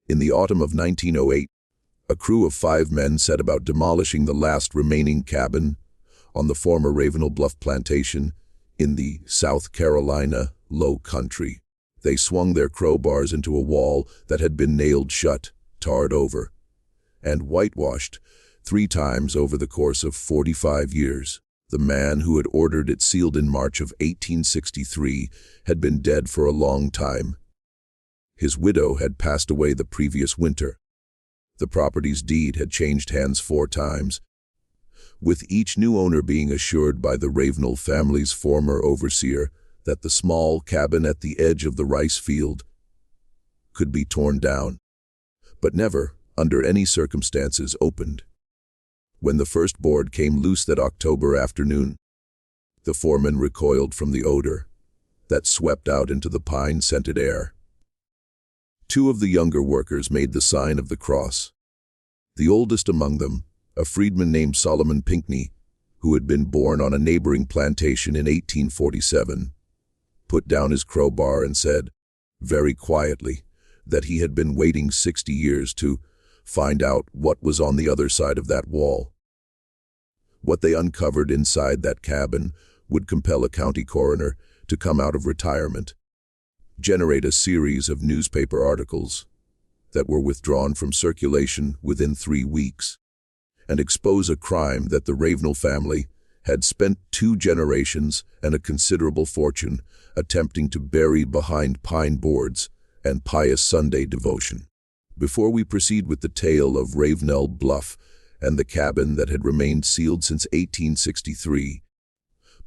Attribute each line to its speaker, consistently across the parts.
Speaker 1: In the autumn of 1908, a crew of 5 men set about demolishing the last remaining cabin on the former Ravenel Bluff plantation in the South Carolina Low Country. They swung their crowbars into a wall that had been nailed shut, tarred over, and whitewashed 3 times over the course of 45 years. The man who had ordered it sealed in March of 1863 had been dead for a long time. His widow had passed away the previous winter. The property's deed had changed hands 4 times, with each new owner being assured by the Ravenel family's former overseer that the small cabin at the edge of the rice field could be torn down, but never, under any circumstances, opened. When the first board came loose that October afternoon, the foreman recoiled from the odor that swept out into the pine-scented air. 2 of the younger workers made the sign of the cross. The oldest among them, a freedman named Solomon Pinckney, who had been born on a neighboring plantation in 1847, put down his crowbar and said, very quietly, that he had been waiting 60 years to find out what was on the other side of that wall. What they uncovered inside that cabin would compel a county coroner to come out of retirement, generate a series of newspaper articles that were withdrawn from circulation within 3 weeks, and expose a crime that the Ravenel family had spent 2 generations and a considerable fortune attempting to bury behind pine boards and pious Sunday devotion. Before we proceed with the tale of Ravenel Bluff and the cabin that had remained sealed since 1863,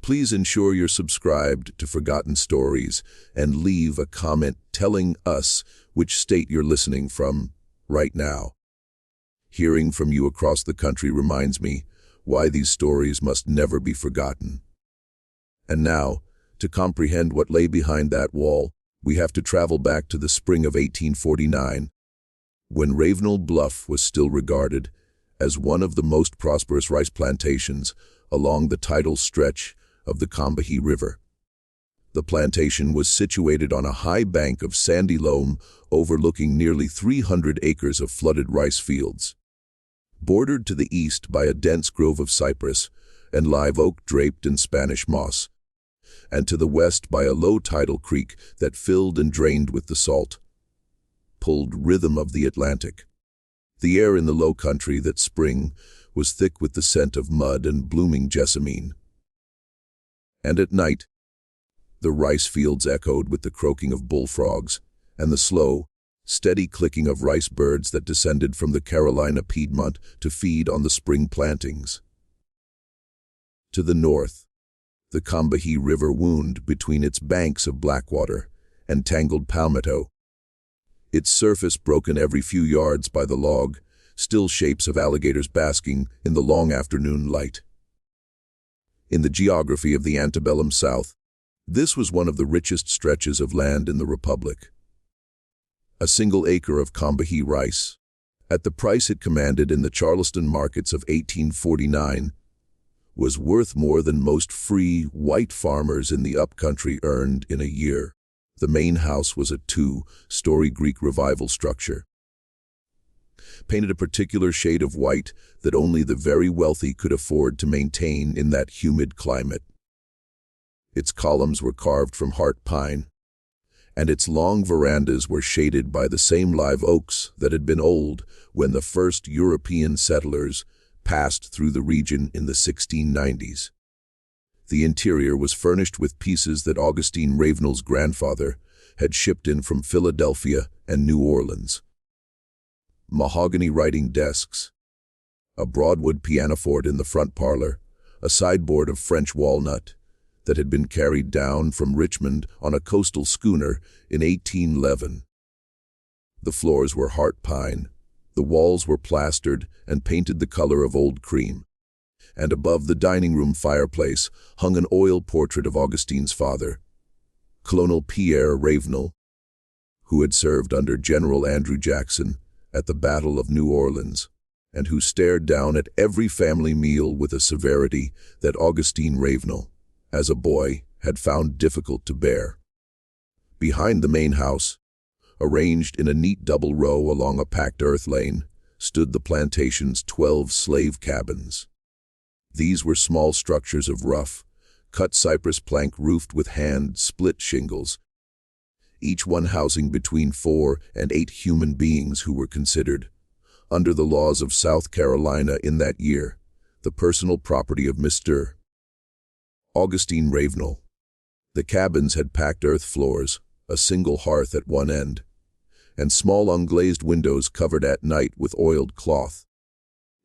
Speaker 1: please ensure you're subscribed to Forgotten Stories and leave a comment telling us which state you're listening from right now. Hearing from you across the country reminds me why these stories must never be forgotten. And now, to comprehend what lay behind that wall, we have to travel back to the spring of 1849, when Ravenel Bluff was still regarded as one of the most prosperous rice plantations along the tidal stretch of the Combahee River. The plantation was situated on a high bank of sandy loam overlooking nearly 300 acres of flooded rice fields, bordered to the east by a dense grove of cypress and live oak draped in Spanish moss, and to the west by a low tidal creek that filled and drained with the salt, pulled rhythm of the Atlantic. The air in the low country that spring was thick with the scent of mud and blooming jessamine. And at night, the rice fields echoed with the croaking of bullfrogs and the slow, steady clicking of rice birds that descended from the Carolina Piedmont to feed on the spring plantings. To the north, the Combahee River wound between its banks of blackwater and tangled palmetto, its surface broken every few yards by the log, still shapes of alligators basking in the long afternoon light. In the geography of the antebellum South, this was one of the richest stretches of land in the Republic. A single acre of Combahee rice, at the price it commanded in the Charleston markets of 1849, was worth more than most free, white farmers in the upcountry earned in a year. The main house was a 2-story Greek Revival structure, painted a particular shade of white that only the very wealthy could afford to maintain in that humid climate. Its columns were carved from heart pine, and its long verandas were shaded by the same live oaks that had been old when the first European settlers passed through the region in the 1690s. The interior was furnished with pieces that Augustine Ravenel's grandfather had shipped in from Philadelphia and New Orleans. Mahogany writing desks, a broadwood pianoforte in the front parlor, a sideboard of French walnut that had been carried down from Richmond on a coastal schooner in 1811. The floors were heart pine, the walls were plastered and painted the color of old cream, and above the dining room fireplace hung an oil portrait of Augustine's father, Colonel Pierre Ravenel, who had served under General Andrew Jackson at the Battle of New Orleans, and who stared down at every family meal with a severity that Augustine Ravenel, as a boy, had found difficult to bear. Behind the main house Arranged in a neat double row along a packed earth lane, stood the plantation's 12 slave cabins. These were small structures of rough, cut cypress plank roofed with hand-split shingles, each one housing between 4 and 8 human beings who were considered, under the laws of South Carolina in that year, the personal property of Mr. Augustine Ravenel. The cabins had packed earth floors, a single hearth at one end, and small unglazed windows covered at night with oiled cloth.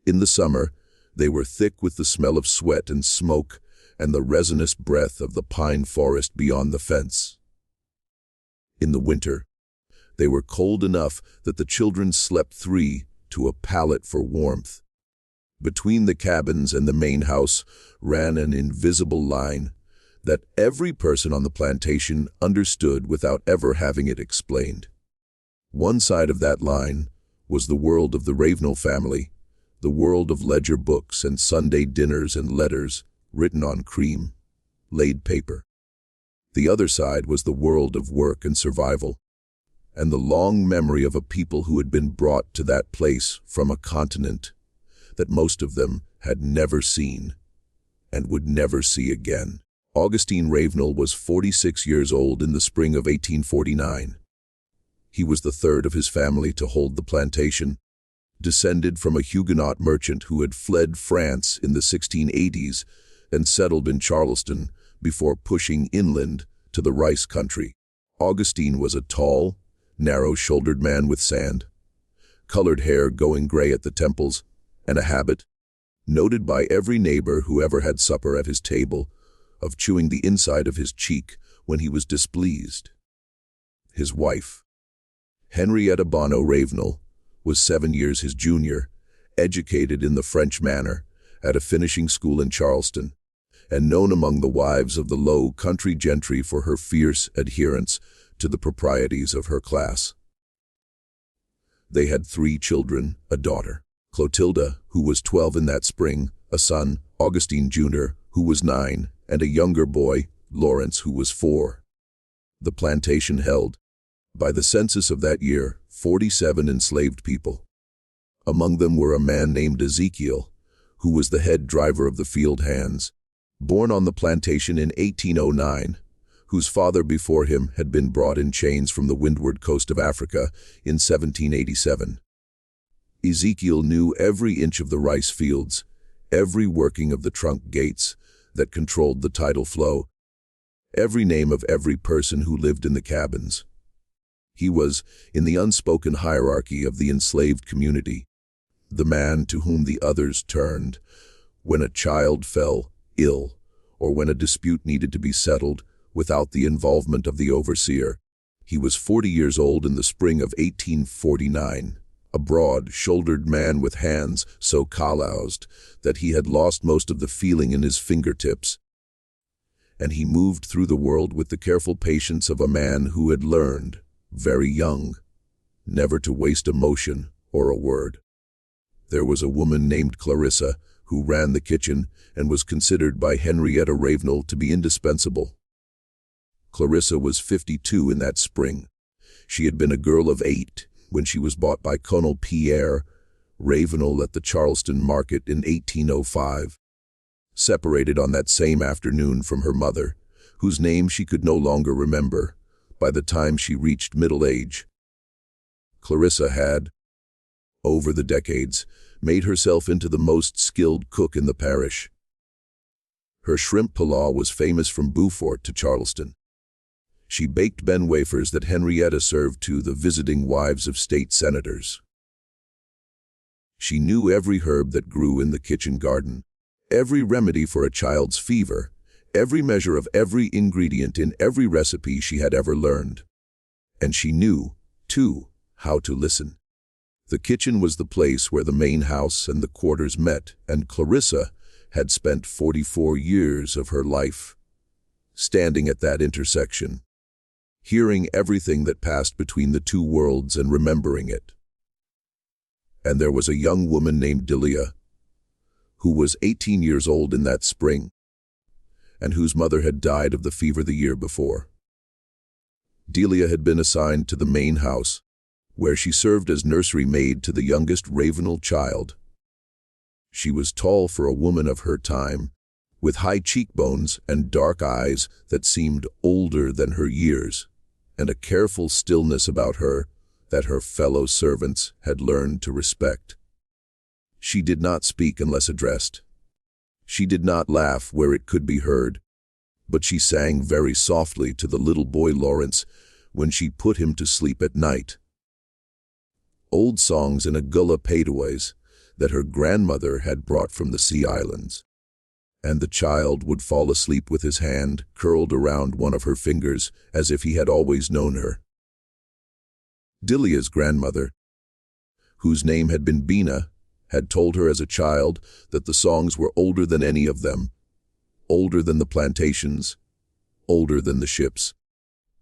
Speaker 1: In the summer, they were thick with the smell of sweat and smoke and the resinous breath of the pine forest beyond the fence. In the winter, they were cold enough that the children slept 3 to a pallet for warmth. Between the cabins and the main house ran an invisible line that every person on the plantation understood without ever having it explained. One side of that line was the world of the Ravenel family, the world of ledger books and Sunday dinners and letters written on cream-laid paper. The other side was the world of work and survival, and the long memory of a people who had been brought to that place from a continent that most of them had never seen and would never see again. Augustine Ravenel was 46 years old in the spring of 1849. He was the third of his family to hold the plantation, descended from a Huguenot merchant who had fled France in the 1680s and settled in Charleston before pushing inland to the rice country. Augustine was a tall, narrow-shouldered man with sand-colored hair going gray at the temples, and a habit, noted by every neighbor who ever had supper at his table, of chewing the inside of his cheek when he was displeased. His wife, Henrietta Bonneau Ravenel, was 7 years his junior, educated in the French manner at a finishing school in Charleston, and known among the wives of the low country gentry for her fierce adherence to the proprieties of her class. They had 3 children, a daughter, Clotilda, who was 12 in that spring, a son, Augustine Jr., who was 9, and a younger boy, Lawrence, who was 4. The plantation held, by the census of that year, 47 enslaved people. Among them were a man named Ezekiel, who was the head driver of the field hands, born on the plantation in 1809, whose father before him had been brought in chains from the windward coast of Africa in 1787. Ezekiel knew every inch of the rice fields, every working of the trunk gates that controlled the tidal flow, every name of every person who lived in the cabins. He was, in the unspoken hierarchy of the enslaved community, the man to whom the others turned when a child fell ill or when a dispute needed to be settled without the involvement of the overseer. He was 40 years old in the spring of 1849, a broad-shouldered man with hands so calloused that he had lost most of the feeling in his fingertips, and he moved through the world with the careful patience of a man who had learned, very young, never to waste a motion or a word. There was a woman named Clarissa who ran the kitchen and was considered by Henrietta Ravenel to be indispensable. Clarissa was 52 in that spring. She had been a girl of 8 when she was bought by Colonel Pierre Ravenel at the Charleston market in 1805, separated on that same afternoon from her mother, whose name she could no longer remember by the time she reached middle age. Clarissa had, over the decades, made herself into the most skilled cook in the parish. Her shrimp pilau was famous from Beaufort to Charleston. She baked Ben wafers that Henrietta served to the visiting wives of state senators. She knew every herb that grew in the kitchen garden, every remedy for a child's fever, every measure of every ingredient in every recipe she had ever learned. And she knew, too, how to listen. The kitchen was the place where the main house and the quarters met, and Clarissa had spent 44 years of her life standing at that intersection, hearing everything that passed between the two worlds and remembering it. And there was a young woman named Delia, who was 18 years old in that spring, and whose mother had died of the fever the year before. Delia had been assigned to the main house, where she served as nursery maid to the youngest Ravenel child. She was tall for a woman of her time, with high cheekbones and dark eyes that seemed older than her years, and a careful stillness about her that her fellow servants had learned to respect. She did not speak unless addressed. She did not laugh where it could be heard, but she sang very softly to the little boy Lawrence when she put him to sleep at night. Old songs in a gullah patois that her grandmother had brought from the sea islands, and the child would fall asleep with his hand curled around one of her fingers as if he had always known her. Delia's grandmother, whose name had been Bina, had told her as a child that the songs were older than any of them, older than the plantations, older than the ships,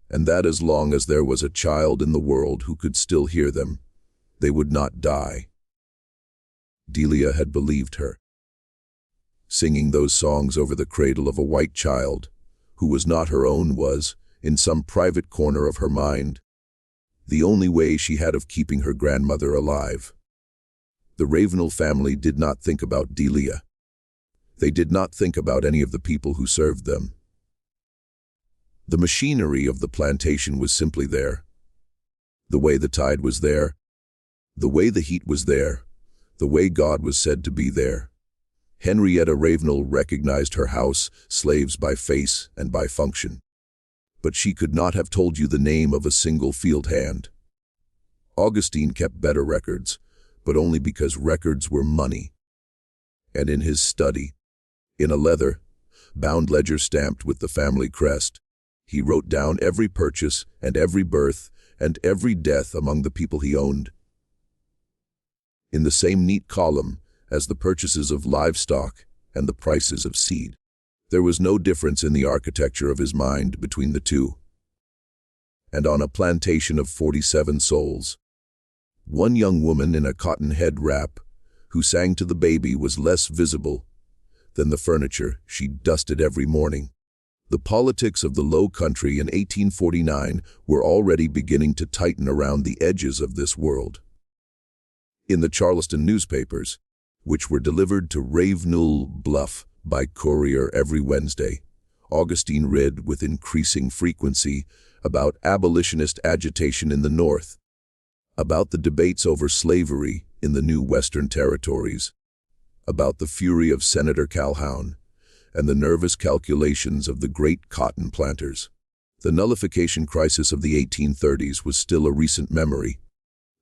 Speaker 1: and that as long as there was a child in the world who could still hear them, they would not die. Delia had believed her. Singing those songs over the cradle of a white child, who was not her own, was, in some private corner of her mind, the only way she had of keeping her grandmother alive. The Ravenel family did not think about Delia. They did not think about any of the people who served them. The machinery of the plantation was simply there. The way the tide was there, the way the heat was there, the way God was said to be there. Henrietta Ravenel recognized her house slaves by face and by function, but she could not have told you the name of a single field hand. Augustine kept better records, but only because records were money. And in his study, in a leather-bound ledger stamped with the family crest, he wrote down every purchase and every birth and every death among the people he owned, in the same neat column as the purchases of livestock and the prices of seed. There was no difference in the architecture of his mind between the two. And on a plantation of 47 souls, one young woman in a cotton head wrap who sang to the baby was less visible than the furniture she dusted every morning. The politics of the Low Country in 1849 were already beginning to tighten around the edges of this world. In the Charleston newspapers, which were delivered to Ravenel Bluff by courier every Wednesday, Augustine read with increasing frequency about abolitionist agitation in the North, about the debates over slavery in the new Western territories, about the fury of Senator Calhoun, and the nervous calculations of the great cotton planters. The nullification crisis of the 1830s was still a recent memory.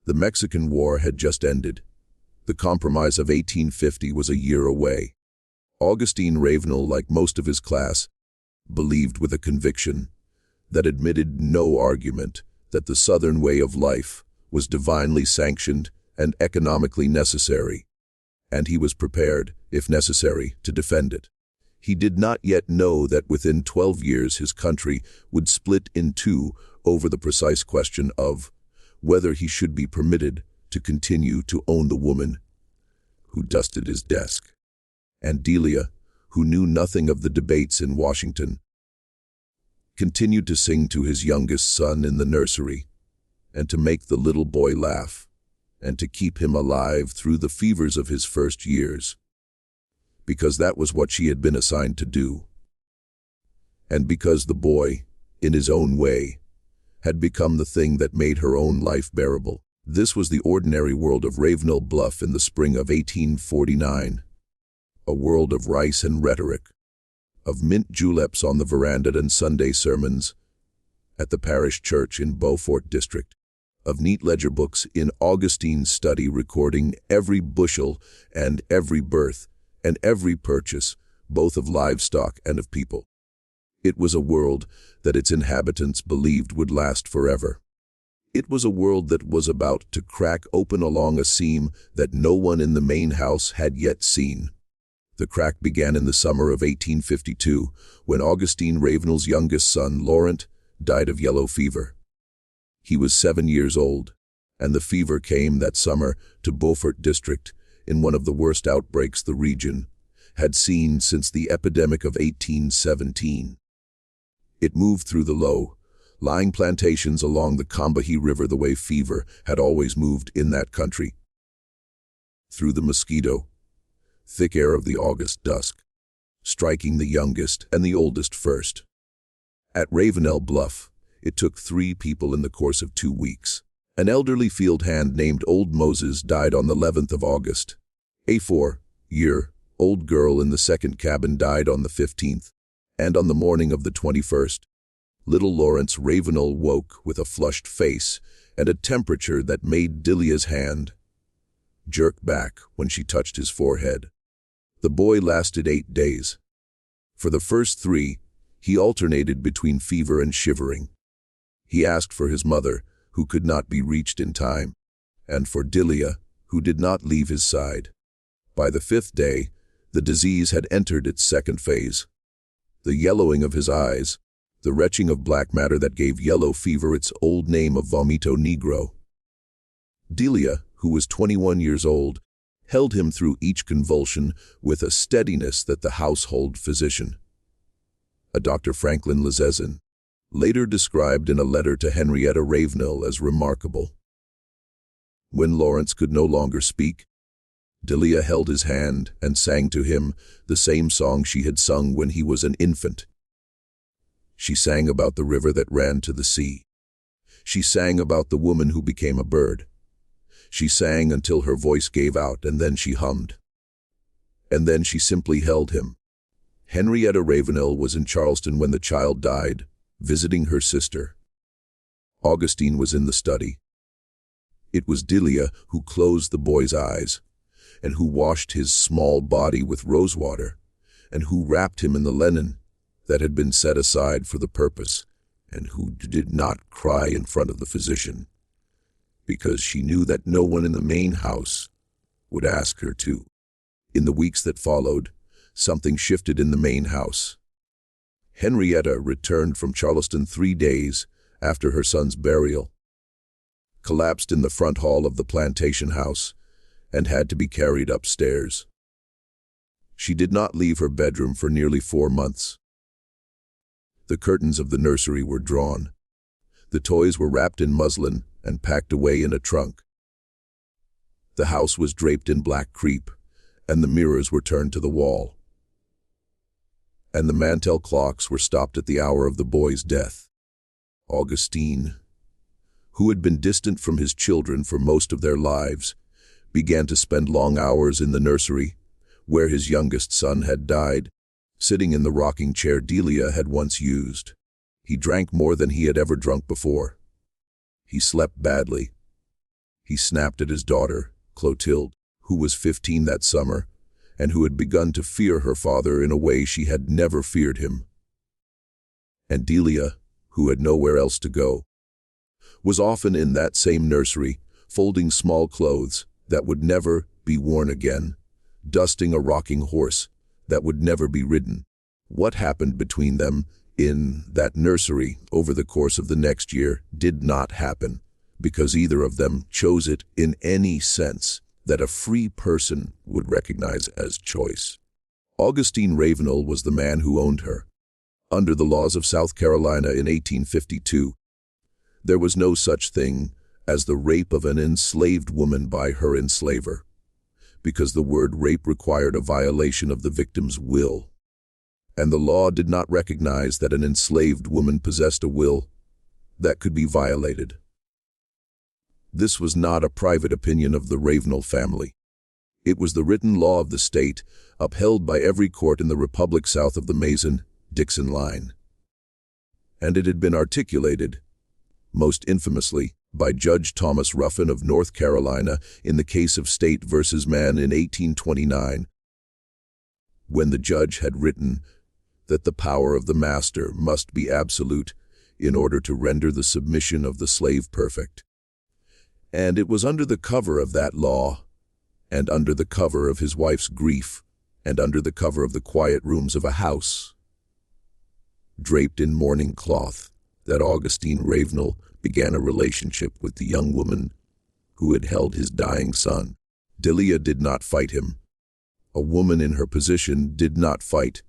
Speaker 1: The Mexican War had just ended. The Compromise of 1850 was a year away. Augustine Ravenel, like most of his class, believed with a conviction that admitted no argument that the Southern way of life was divinely sanctioned and economically necessary, and he was prepared, if necessary, to defend it. He did not yet know that within 12 years his country would split in two over the precise question of whether he should be permitted to continue to own the woman who dusted his desk. And Delia, who knew nothing of the debates in Washington, continued to sing to his youngest son in the nursery, and to make the little boy laugh, and to keep him alive through the fevers of his first years, because that was what she had been assigned to do. And because the boy, in his own way, had become the thing that made her own life bearable. This was the ordinary world of Ravenel Bluff in the spring of 1849, a world of rice and rhetoric, of mint juleps on the veranda and Sunday sermons at the parish church in Beaufort district, of neat ledger books in Augustine's study recording every bushel and every birth and every purchase, both of livestock and of people. It was a world that its inhabitants believed would last forever. It was a world that was about to crack open along a seam that no one in the main house had yet seen. The crack began in the summer of 1852, when Augustine Ravenel's youngest son, Laurent, died of yellow fever. He was 7 years old, and the fever came that summer to Beaufort district in one of the worst outbreaks the region had seen since the epidemic of 1817. It moved through the low, lying plantations along the Combahee River the way fever had always moved in that country. Through the mosquito, thick air of the August dusk, striking the youngest and the oldest first. At Ravenel Bluff, it took 3 people in the course of 2 weeks. An elderly field hand named Old Moses died on the 11th of August. A 4-year-old girl in the second cabin died on the 15th, and on the morning of the 21st, little Lawrence Ravenel woke with a flushed face and a temperature that made Delia's hand jerk back when she touched his forehead. The boy lasted 8 days. For the first 3, he alternated between fever and shivering. He asked for his mother, who could not be reached in time, and for Delia, who did not leave his side. By the 5th day, the disease had entered its second phase. The yellowing of his eyes, the retching of black matter that gave yellow fever its old name of vomito negro. Delia, who was 21 years old, held him through each convulsion with a steadiness that the household physician, a Dr. Franklin Lezezin, later described in a letter to Henrietta Ravenel as remarkable. When Lawrence could no longer speak, Delia held his hand and sang to him the same song she had sung when he was an infant. She sang about the river that ran to the sea. She sang about the woman who became a bird. She sang until her voice gave out, and then she hummed. And then she simply held him. Henrietta Ravenel was in Charleston when the child died, visiting her sister. Augustine was in the study. It was Delia who closed the boy's eyes, and who washed his small body with rosewater, and who wrapped him in the linen that had been set aside for the purpose, and who did not cry in front of the physician, because she knew that no one in the main house would ask her to. In the weeks that followed, something shifted in the main house. Henrietta returned from Charleston 3 days after her son's burial, collapsed in the front hall of the plantation house, and had to be carried upstairs. She did not leave her bedroom for nearly 4 months. The curtains of the nursery were drawn. The toys were wrapped in muslin and packed away in a trunk. The house was draped in black crepe, and the mirrors were turned to the wall. And the mantel clocks were stopped at the hour of the boy's death. Augustine, who had been distant from his children for most of their lives, began to spend long hours in the nursery, where his youngest son had died, sitting in the rocking chair Delia had once used. He drank more than he had ever drunk before. He slept badly. He snapped at his daughter, Clotilde, who was 15 that summer, and who had begun to fear her father in a way she had never feared him. And Delia, who had nowhere else to go, was often in that same nursery, folding small clothes that would never be worn again, dusting a rocking horse that would never be ridden. What happened between them in that nursery over the course of the next year did not happen, because either of them chose it in any sense that a free person would recognize as choice. Augustine Ravenel was the man who owned her. Under the laws of South Carolina in 1852, there was no such thing as the rape of an enslaved woman by her enslaver, because the word rape required a violation of the victim's will, and the law did not recognize that an enslaved woman possessed a will that could be violated. This was not a private opinion of the Ravenel family. It was the written law of the state, upheld by every court in the republic south of the Mason-Dixon line. And it had been articulated, most infamously, by Judge Thomas Ruffin of North Carolina in the case of State versus Mann in 1829, when the judge had written that the power of the master must be absolute in order to render the submission of the slave perfect. And it was under the cover of that law, and under the cover of his wife's grief, and under the cover of the quiet rooms of a house, draped in mourning cloth, that Augustine Ravenel began a relationship with the young woman who had held his dying son. Delia did not fight him. A woman in her position did not fight,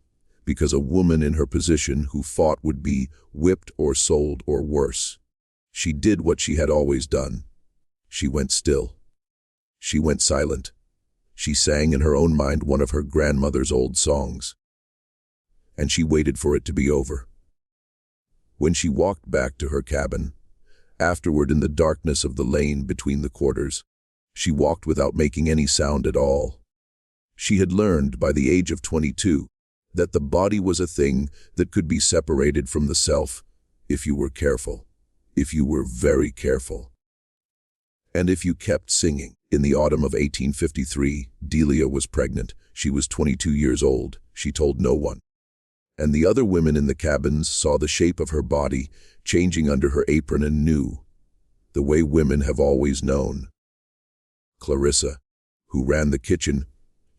Speaker 1: because a woman in her position who fought would be whipped or sold or worse. She did what she had always done. She went still. She went silent. She sang in her own mind one of her grandmother's old songs. And she waited for it to be over. When she walked back to her cabin, afterward in the darkness of the lane between the quarters, she walked without making any sound at all. She had learned by the age of 22 that the body was a thing that could be separated from the self if you were careful, if you were very careful. And if you kept singing. In the autumn of 1853, Delia was pregnant. She was 22 years old. She told no one. And the other women in the cabins saw the shape of her body changing under her apron and knew, the way women have always known. Clarissa, who ran the kitchen,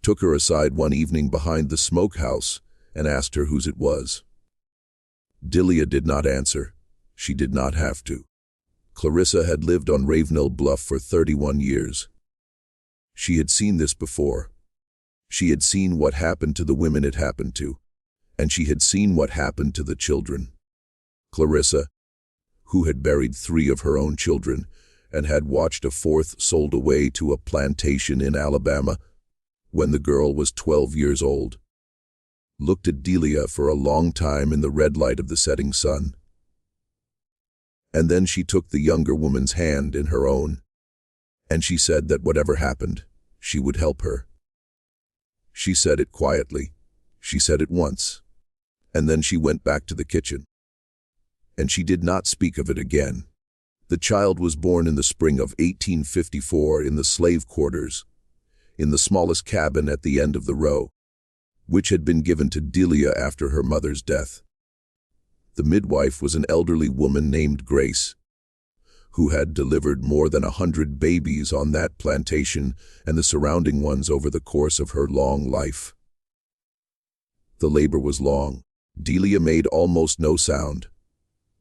Speaker 1: took her aside one evening behind the smokehouse and asked her whose it was. Delia did not answer. She did not have to. Clarissa had lived on Ravenel Bluff for 31 years. She had seen this before. She had seen what happened to the women it happened to, and she had seen what happened to the children. Clarissa, who had buried 3 of her own children and had watched a 4th sold away to a plantation in Alabama when the girl was 12 years old, looked at Delia for a long time in the red light of the setting sun. And then she took the younger woman's hand in her own, and she said that whatever happened, she would help her. She said it quietly. She said it once, and then she went back to the kitchen. And she did not speak of it again. The child was born in the spring of 1854 in the slave quarters, in the smallest cabin at the end of the row, which had been given to Delia after her mother's death. The midwife was an elderly woman named Grace, who had delivered more than 100 babies on that plantation and the surrounding ones over the course of her long life. The labor was long. Delia made almost no sound.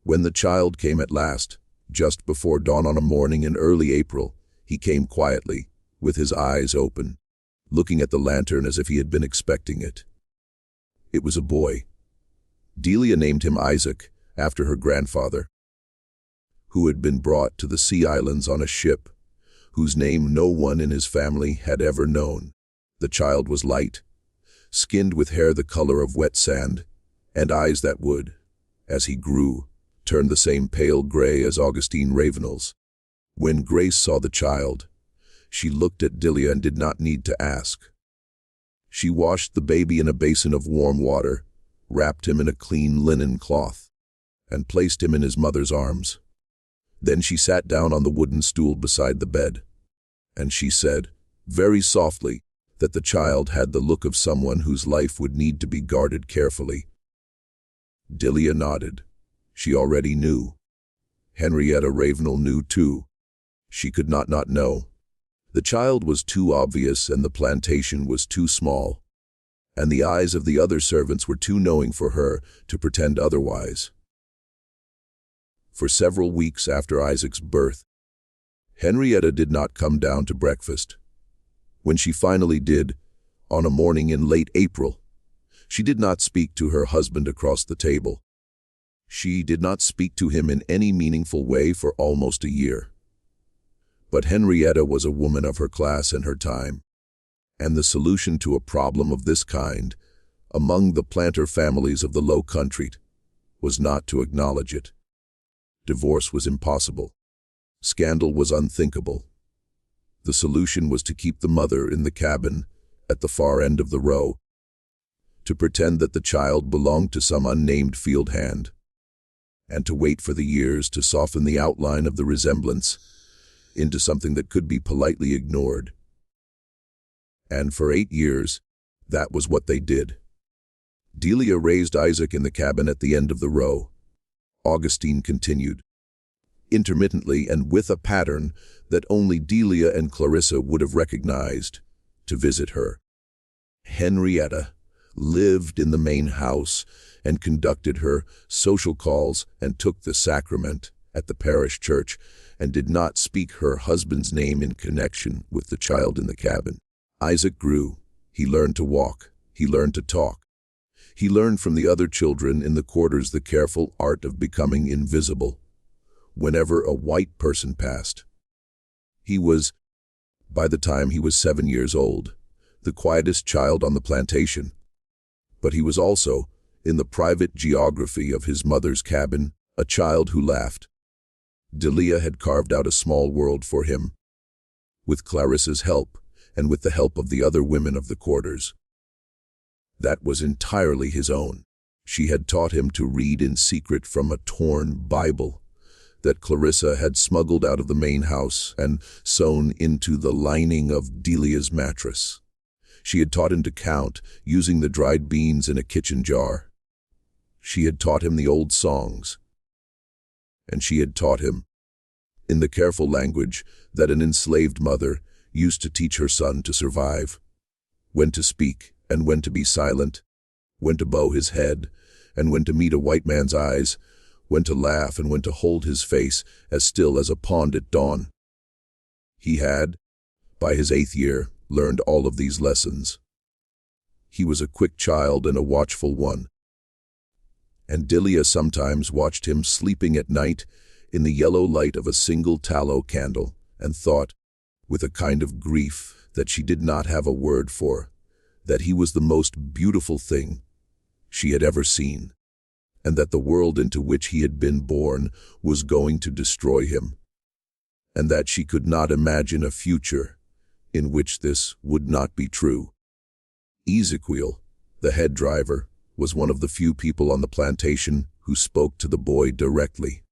Speaker 1: When the child came at last, just before dawn on a morning in early April, he came quietly, with his eyes open, looking at the lantern as if he had been expecting it. It was a boy. Delia named him Isaac, after her grandfather, who had been brought to the Sea Islands on a ship, whose name no one in his family had ever known. The child was light, skinned with hair the color of wet sand, and eyes that would, as he grew, turn the same pale gray as Augustine Ravenel's. When Grace saw the child, she looked at Delia and did not need to ask. She washed the baby in a basin of warm water, wrapped him in a clean linen cloth, and placed him in his mother's arms. Then she sat down on the wooden stool beside the bed, and she said, very softly, that the child had the look of someone whose life would need to be guarded carefully. Delia nodded. She already knew. Henrietta Ravenel knew too. She could not know. The child was too obvious and the plantation was too small, and the eyes of the other servants were too knowing for her to pretend otherwise. For several weeks after Isaac's birth, Henrietta did not come down to breakfast. When she finally did, on a morning in late April, she did not speak to her husband across the table. She did not speak to him in any meaningful way for almost a year. But Henrietta was a woman of her class and her time, and the solution to a problem of this kind, among the planter families of the Low Country, was not to acknowledge it. Divorce was impossible. Scandal was unthinkable. The solution was to keep the mother in the cabin at the far end of the row, to pretend that the child belonged to some unnamed field hand, and to wait for the years to soften the outline of the resemblance into something that could be politely ignored. And for 8 years, that was what they did. Delia raised Isaac in the cabin at the end of the row. Augustine continued, intermittently and with a pattern that only Delia and Clarissa would have recognized, to visit her. Henrietta lived in the main house and conducted her social calls and took the sacrament at the parish church and did not speak her husband's name in connection with the child in the cabin. Isaac grew. He learned to walk. He learned to talk. He learned from the other children in the quarters the careful art of becoming invisible whenever a white person passed. He was, by the time he was 7 years old, the quietest child on the plantation. But he was also, in the private geography of his mother's cabin, a child who laughed. Delia had carved out a small world for him, with Clarissa's help and with the help of the other women of the quarters. That was entirely his own. She had taught him to read in secret from a torn Bible that Clarissa had smuggled out of the main house and sewn into the lining of Delia's mattress. She had taught him to count using the dried beans in a kitchen jar. She had taught him the old songs. And she had taught him, in the careful language that an enslaved mother used to teach her son to survive, when to speak and when to be silent, when to bow his head and when to meet a white man's eyes, when to laugh and when to hold his face as still as a pond at dawn. He had, by his 8th year, learned all of these lessons. He was a quick child and a watchful one. And Delia sometimes watched him sleeping at night in the yellow light of a single tallow candle and thought, with a kind of grief that she did not have a word for, that he was the most beautiful thing she had ever seen, and that the world into which he had been born was going to destroy him, and that she could not imagine a future in which this would not be true. Ezekiel, the head driver, was one of the few people on the plantation who spoke to the boy directly.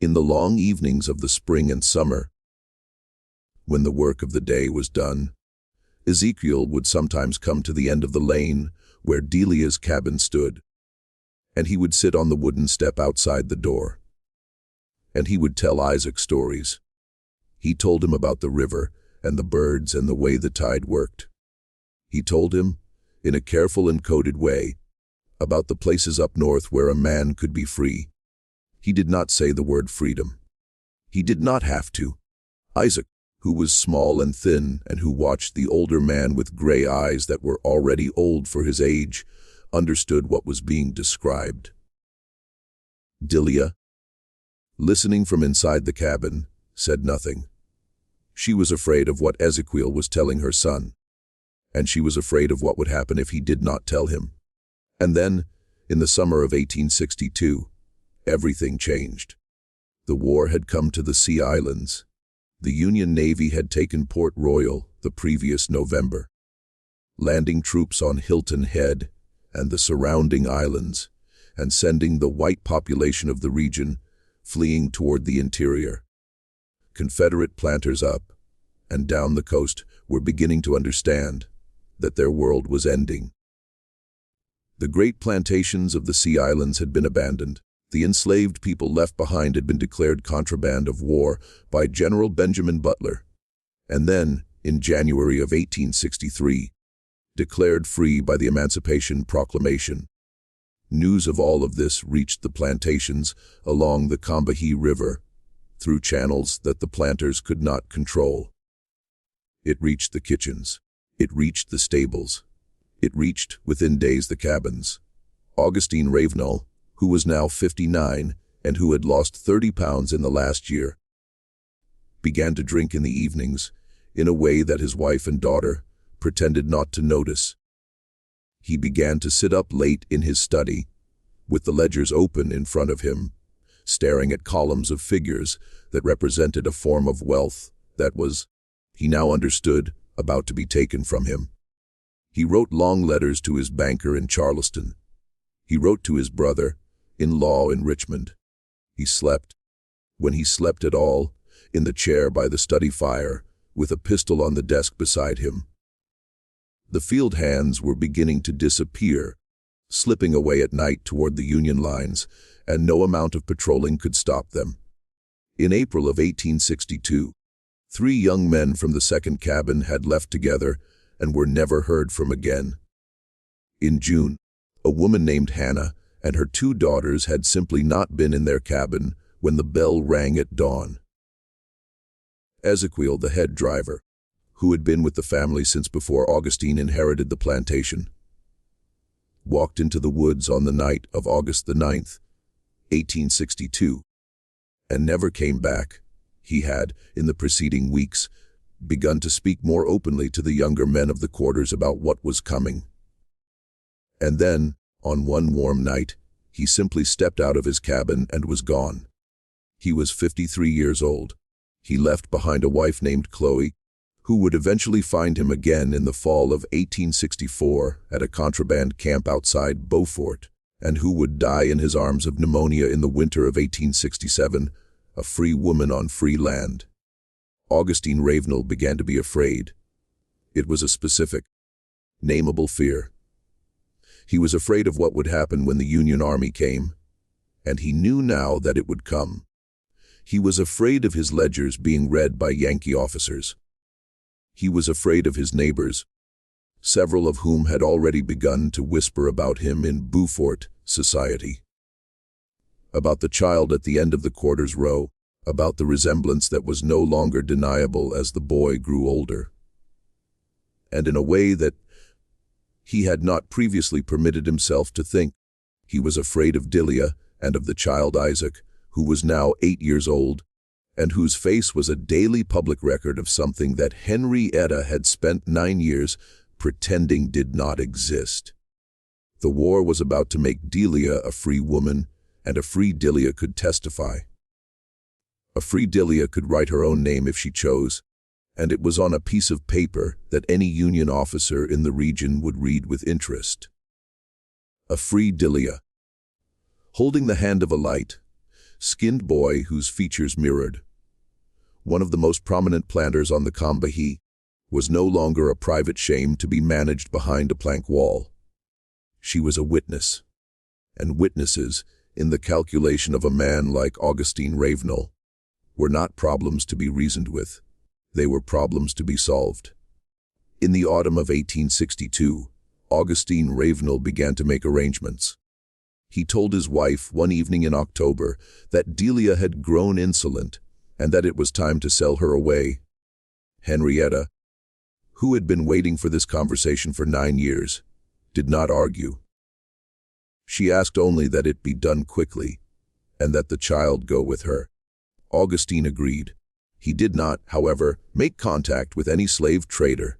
Speaker 1: In the long evenings of the spring and summer, when the work of the day was done, Ezekiel would sometimes come to the end of the lane where Delia's cabin stood, and he would sit on the wooden step outside the door. And he would tell Isaac stories. He told him about the river and the birds and the way the tide worked. He told him, in a careful and coded way, about the places up north where a man could be free. He did not say the word freedom. He did not have to. Isaac, who was small and thin and who watched the older man with gray eyes that were already old for his age, understood what was being described. Delia, listening from inside the cabin, said nothing. She was afraid of what Ezekiel was telling her son, and she was afraid of what would happen if he did not tell him. And then, in the summer of 1862, everything changed. The war had come to the Sea Islands. The Union Navy had taken Port Royal the previous November, landing troops on Hilton Head and the surrounding islands, and sending the white population of the region fleeing toward the interior. Confederate planters up and down the coast were beginning to understand that their world was ending. The great plantations of the Sea Islands had been abandoned. The enslaved people left behind had been declared contraband of war by General Benjamin Butler, and then, in January of 1863, declared free by the Emancipation Proclamation. News of all of this reached the plantations along the Combahee River, through channels that the planters could not control. It reached the kitchens. It reached the stables. It reached, within days, the cabins. Augustine Ravenel, who was now 59 and who had lost 30 pounds in the last year, began to drink in the evenings in a way that his wife and daughter pretended not to notice. He began to sit up late in his study, with the ledgers open in front of him, staring at columns of figures that represented a form of wealth that was, he now understood, about to be taken from him. He wrote long letters to his banker in Charleston. He wrote to his brother-in-law in Richmond. He slept, when he slept at all, in the chair by the study fire, with a pistol on the desk beside him. The field hands were beginning to disappear, slipping away at night toward the Union lines, and no amount of patrolling could stop them. In April of 1862, 3 young men from the second cabin had left together and were never heard from again. In June, a woman named Hannah and her 2 daughters had simply not been in their cabin when the bell rang at dawn. Ezekiel, the head driver, who had been with the family since before Augustine inherited the plantation, walked into the woods on the night of August the 9th, 1862, and never came back. He had, in the preceding weeks, begun to speak more openly to the younger men of the quarters about what was coming. And then, on one warm night, he simply stepped out of his cabin and was gone. He was 53 years old. He left behind a wife named Chloe, who would eventually find him again in the fall of 1864 at a contraband camp outside Beaufort, and who would die in his arms of pneumonia in the winter of 1867, a free woman on free land. Augustine Ravenel began to be afraid. It was a specific, nameable fear. He was afraid of what would happen when the Union Army came, and he knew now that it would come. He was afraid of his ledgers being read by Yankee officers. He was afraid of his neighbors, several of whom had already begun to whisper about him in Beaufort society. About the child at the end of the quarters row, about the resemblance that was no longer deniable as the boy grew older. And in a way that he had not previously permitted himself to think, he was afraid of Delia and of the child Isaac, who was now 8 years old, and whose face was a daily public record of something that Henrietta had spent 9 years pretending did not exist. The war was about to make Delia a free woman, and a free Delia could testify. A free Delia could write her own name if she chose, and it was on a piece of paper that any Union officer in the region would read with interest. A free Delia, holding the hand of a light, skinned boy whose features mirrored one of the most prominent planters on the Combahee, was no longer a private shame to be managed behind a plank wall. She was a witness, and witnesses, in the calculation of a man like Augustine Ravenel, were not problems to be reasoned with. They were problems to be solved. In the autumn of 1862, Augustine Ravenel began to make arrangements. He told his wife one evening in October that Delia had grown insolent and that it was time to sell her away. Henrietta, who had been waiting for this conversation for 9 years, did not argue. She asked only that it be done quickly, and that the child go with her. Augustine agreed. He did not, however, make contact with any slave trader.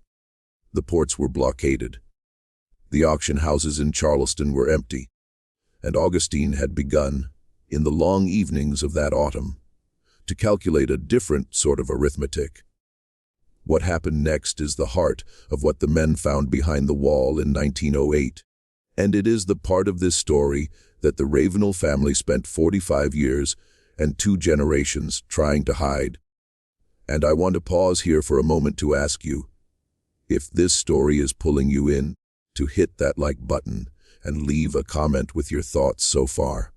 Speaker 1: The ports were blockaded. The auction houses in Charleston were empty, and Augustine had begun, in the long evenings of that autumn, to calculate a different sort of arithmetic. What happened next is the heart of what the men found behind the wall in 1908, and it is the part of this story that the Ravenel family spent 45 years and 2 generations trying to hide. And I want to pause here for a moment to ask you, if this story is pulling you in, to hit that like button and leave a comment with your thoughts so far.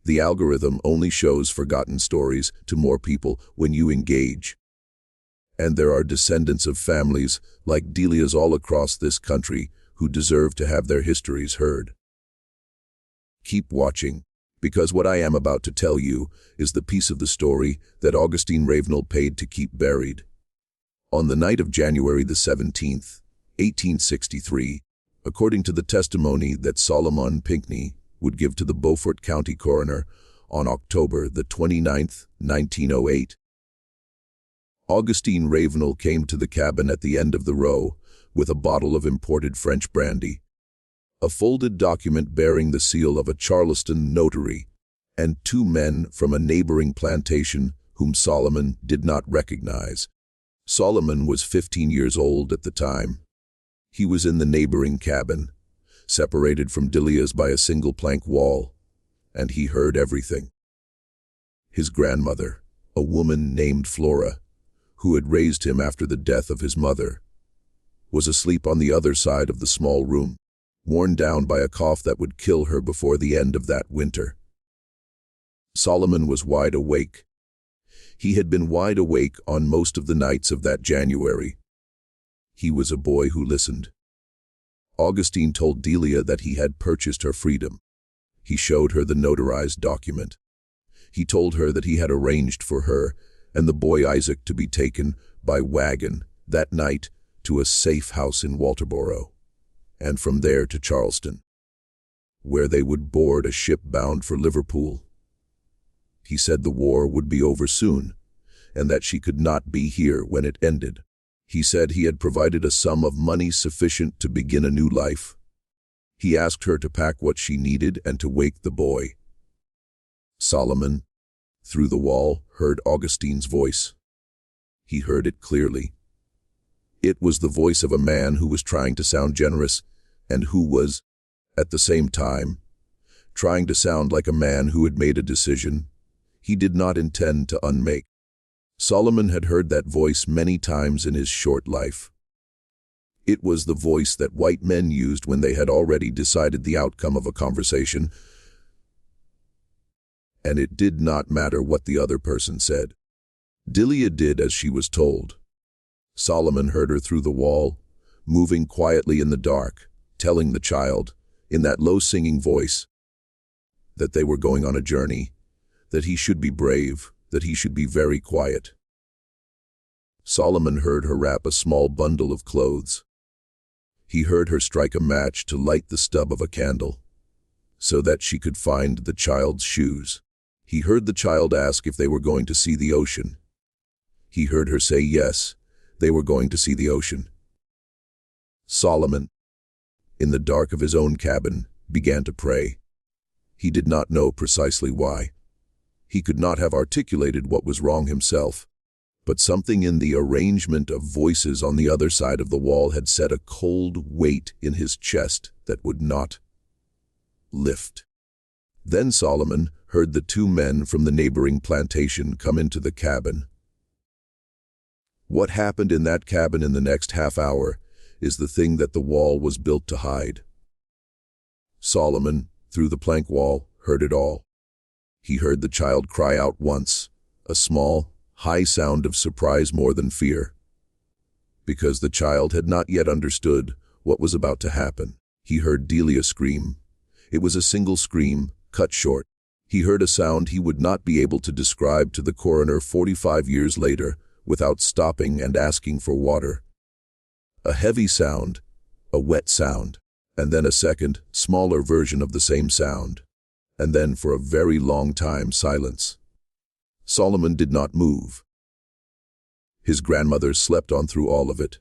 Speaker 1: The algorithm only shows forgotten stories to more people when you engage. And there are descendants of families like Delia's all across this country who deserve to have their histories heard. Keep watching, because what I am about to tell you is the piece of the story that Augustine Ravenel paid to keep buried. On the night of January the 17th, 1863, according to the testimony that Solomon Pinckney would give to the Beaufort County coroner on October the 29th, 1908, Augustine Ravenel came to the cabin at the end of the row with a bottle of imported French brandy, a folded document bearing the seal of a Charleston notary, and 2 men from a neighboring plantation whom Solomon did not recognize. Solomon was 15 years old at the time. He was in the neighboring cabin, separated from Delia's by a single plank wall, and he heard everything. His grandmother, a woman named Flora, who had raised him after the death of his mother, was asleep on the other side of the small room, worn down by a cough that would kill her before the end of that winter. Solomon was wide awake. He had been wide awake on most of the nights of that January. He was a boy who listened. Augustine told Delia that he had purchased her freedom. He showed her the notarized document. He told her that he had arranged for her and the boy Isaac to be taken by wagon that night to a safe house in Walterboro, and from there to Charleston, where they would board a ship bound for Liverpool. He said the war would be over soon, and that she could not be here when it ended. He said he had provided a sum of money sufficient to begin a new life. He asked her to pack what she needed and to wake the boy. Solomon, through the wall, heard Augustine's voice. He heard it clearly. It was the voice of a man who was trying to sound generous and who was, at the same time, trying to sound like a man who had made a decision he did not intend to unmake. Solomon had heard that voice many times in his short life. It was the voice that white men used when they had already decided the outcome of a conversation, and it did not matter what the other person said. Delia did as she was told. Solomon heard her through the wall, moving quietly in the dark, telling the child, in that low singing voice, that they were going on a journey, that he should be brave, that he should be very quiet. Solomon heard her wrap a small bundle of clothes. He heard her strike a match to light the stub of a candle, so that she could find the child's shoes. He heard the child ask if they were going to see the ocean. He heard her say yes, they were going to see the ocean. Solomon, in the dark of his own cabin, began to pray. He did not know precisely why. He could not have articulated what was wrong himself, but something in the arrangement of voices on the other side of the wall had set a cold weight in his chest that would not lift. Then Solomon heard the two men from the neighboring plantation come into the cabin. What happened in that cabin in the next half hour is the thing that the wall was built to hide. Solomon, through the plank wall, heard it all. He heard the child cry out once, a small, high sound of surprise more than fear, because the child had not yet understood what was about to happen. He heard Delia scream. It was a single scream, cut short. He heard a sound he would not be able to describe to the coroner 45 years later without stopping and asking for water. A heavy sound, a wet sound, and then a second, smaller version of the same sound, and then for a very long time silence. Solomon did not move. His grandmother slept on through all of it,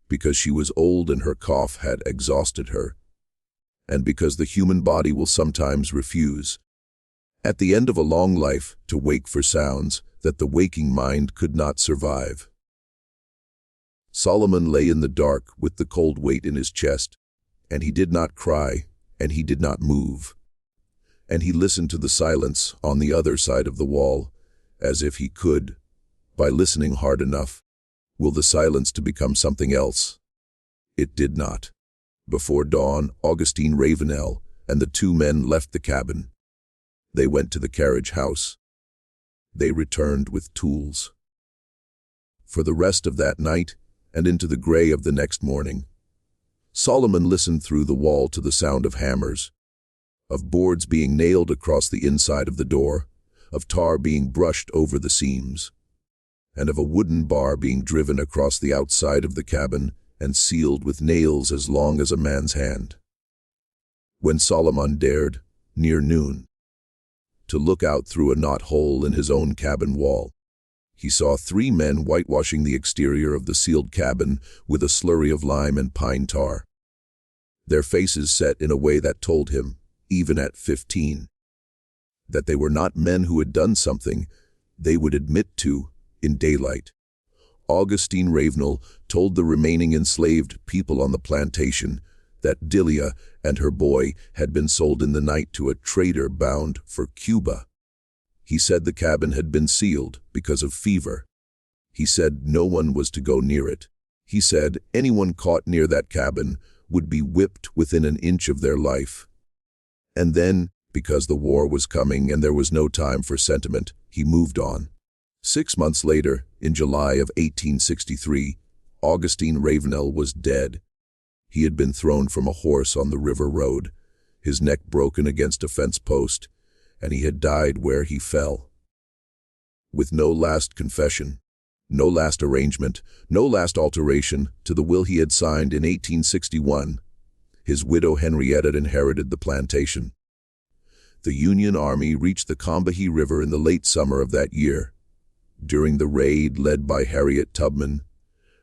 Speaker 1: because she was old and her cough had exhausted her, and because the human body will sometimes refuse, at the end of a long life, to wake for sounds that the waking mind could not survive. Solomon lay in the dark with the cold weight in his chest, and he did not cry, and he did not move. And he listened to the silence on the other side of the wall, as if he could, by listening hard enough, will the silence to become something else. It did not. Before dawn, Augustine Ravenel and the two men left the cabin. They went to the carriage house. They returned with tools. For the rest of that night, and into the gray of the next morning, Solomon listened through the wall to the sound of hammers, of boards being nailed across the inside of the door, of tar being brushed over the seams, and of a wooden bar being driven across the outside of the cabin and sealed with nails as long as a man's hand. When Solomon dared, near noon, to look out through a knot-hole in his own cabin wall, he saw 3 men whitewashing the exterior of the sealed cabin with a slurry of lime and pine tar. Their faces set in a way that told him, even at 15, that they were not men who had done something they would admit to in daylight. Augustine Ravenel told the remaining enslaved people on the plantation that Delia and her boy had been sold in the night to a trader bound for Cuba. He said the cabin had been sealed because of fever. He said no one was to go near it. He said anyone caught near that cabin would be whipped within an inch of their life. And then, because the war was coming and there was no time for sentiment, he moved on. 6 months later, in July of 1863, Augustine Ravenel was dead. He had been thrown from a horse on the river road, his neck broken against a fence post, and he had died where he fell. With no last confession, no last arrangement, no last alteration to the will he had signed in 1861, His widow Henrietta inherited the plantation. The Union Army reached the Combahee River in the late summer of that year. During the raid led by Harriet Tubman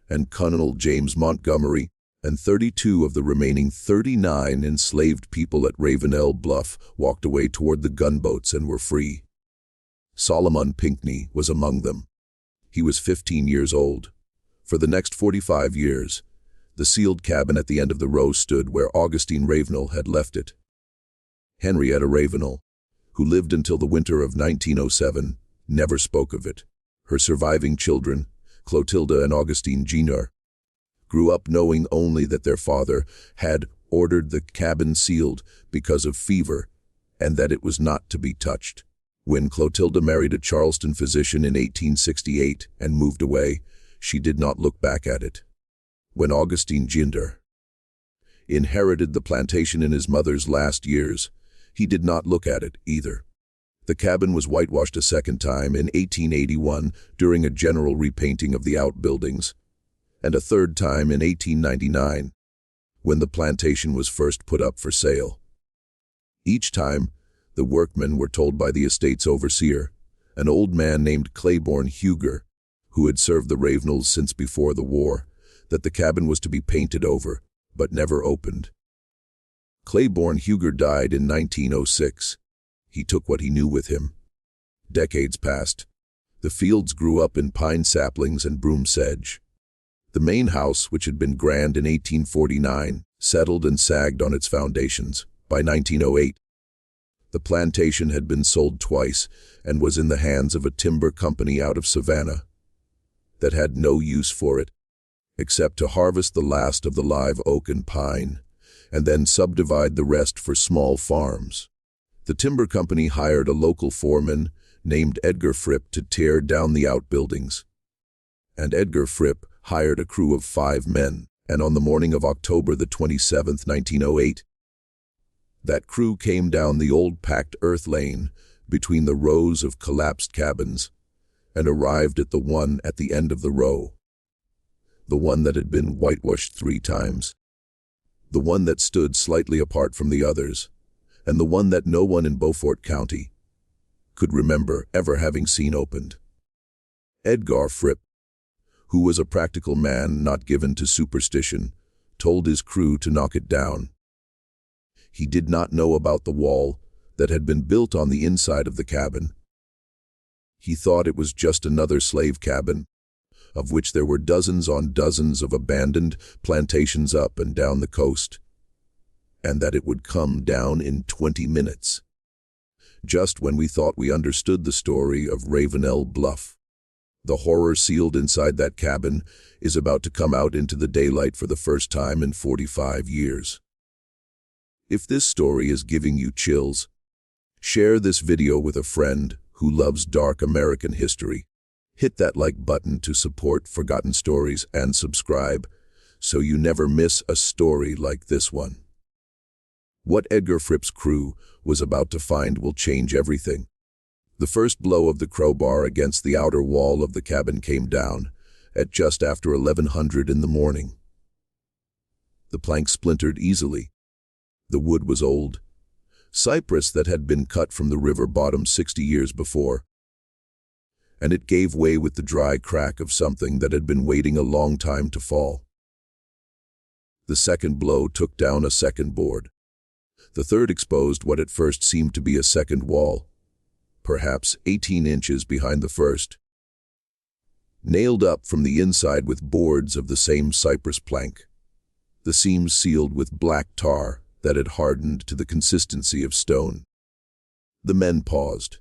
Speaker 1: and Colonel James Montgomery, and 32 of the remaining 39 enslaved people at Ravenel Bluff walked away toward the gunboats and were free. Solomon Pinckney was among them. He was 15 years old. For the next 45 years, the sealed cabin at the end of the row stood where Augustine Ravenel had left it. Henrietta Ravenel, who lived until the winter of 1907, never spoke of it. Her surviving children, Clotilda and Augustine Jr., grew up knowing only that their father had ordered the cabin sealed because of fever and that it was not to be touched. When Clotilda married a Charleston physician in 1868 and moved away, she did not look back at it. When Augustine Jr. inherited the plantation in his mother's last years, he did not look at it either. The cabin was whitewashed a second time in 1881 during a general repainting of the outbuildings, and a third time in 1899, when the plantation was first put up for sale. Each time, the workmen were told by the estate's overseer, an old man named Claiborne Huger, who had served the Ravenels since before the war, that the cabin was to be painted over, but never opened. Claiborne Huger died in 1906. He took what he knew with him. Decades passed. The fields grew up in pine saplings and broom sedge. The main house, which had been grand in 1849, settled and sagged on its foundations. By 1908, the plantation had been sold twice and was in the hands of a timber company out of Savannah that had no use for it, except to harvest the last of the live oak and pine, and then subdivide the rest for small farms. The timber company hired a local foreman named Edgar Fripp to tear down the outbuildings. And Edgar Fripp hired a crew of 5 men, and on the morning of October the 27th, 1908, that crew came down the old packed earth lane between the rows of collapsed cabins and arrived at the one at the end of the row, the one that had been whitewashed 3 times, the one that stood slightly apart from the others, and the one that no one in Beaufort County could remember ever having seen opened. Edgar Fripp, who was a practical man not given to superstition, told his crew to knock it down. He did not know about the wall that had been built on the inside of the cabin. He thought it was just another slave cabin, of which there were dozens on dozens of abandoned plantations up and down the coast, and that it would come down in 20 minutes. Just when we thought we understood the story of Ravenel Bluff, the horror sealed inside that cabin is about to come out into the daylight for the first time in 45 years. If this story is giving you chills, share this video with a friend who loves dark American history. Hit that like button to support Forgotten Stories and subscribe so you never miss a story like this one. What Edgar Fripp's crew was about to find will change everything. The first blow of the crowbar against the outer wall of the cabin came down at just after 1100 in the morning. The plank splintered easily. The wood was old, cypress that had been cut from the river bottom 60 years before, and it gave way with the dry crack of something that had been waiting a long time to fall. The second blow took down a second board. The third exposed what at first seemed to be a second wall, perhaps 18 inches behind the first, nailed up from the inside with boards of the same cypress plank, the seams sealed with black tar that had hardened to the consistency of stone. The men paused.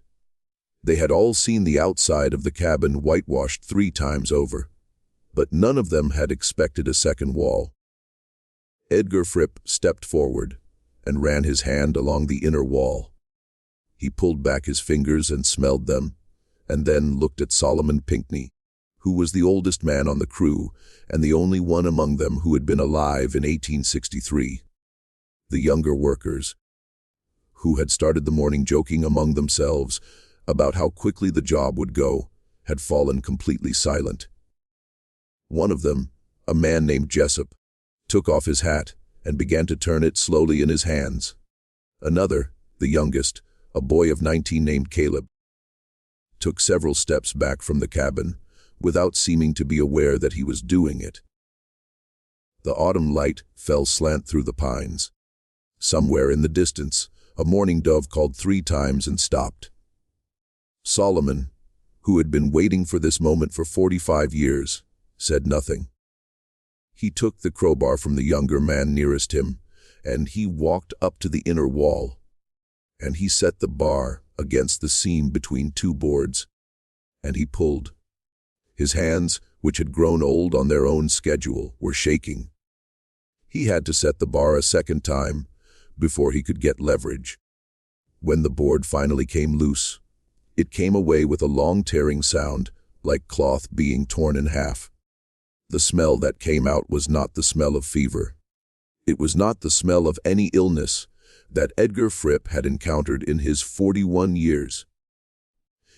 Speaker 1: They had all seen the outside of the cabin whitewashed 3 times over, but none of them had expected a second wall. Edgar Fripp stepped forward and ran his hand along the inner wall. He pulled back his fingers and smelled them, and then looked at Solomon Pinckney, who was the oldest man on the crew and the only one among them who had been alive in 1863. The younger workers, who had started the morning joking among themselves about how quickly the job would go, had fallen completely silent. One of them, a man named Jessup, took off his hat and began to turn it slowly in his hands. Another, the youngest, a boy of 19 named Caleb, took several steps back from the cabin, without seeming to be aware that he was doing it. The autumn light fell slant through the pines. Somewhere in the distance, a mourning dove called 3 times and stopped. Solomon, who had been waiting for this moment for 45 years, said nothing. He took the crowbar from the younger man nearest him, and he walked up to the inner wall, and he set the bar against the seam between 2 boards, and he pulled. His hands, which had grown old on their own schedule, were shaking. He had to set the bar a second time before he could get leverage. When the board finally came loose, it came away with a long tearing sound, like cloth being torn in half. The smell that came out was not the smell of fever. It was not the smell of any illness that Edgar Fripp had encountered in his 41 years.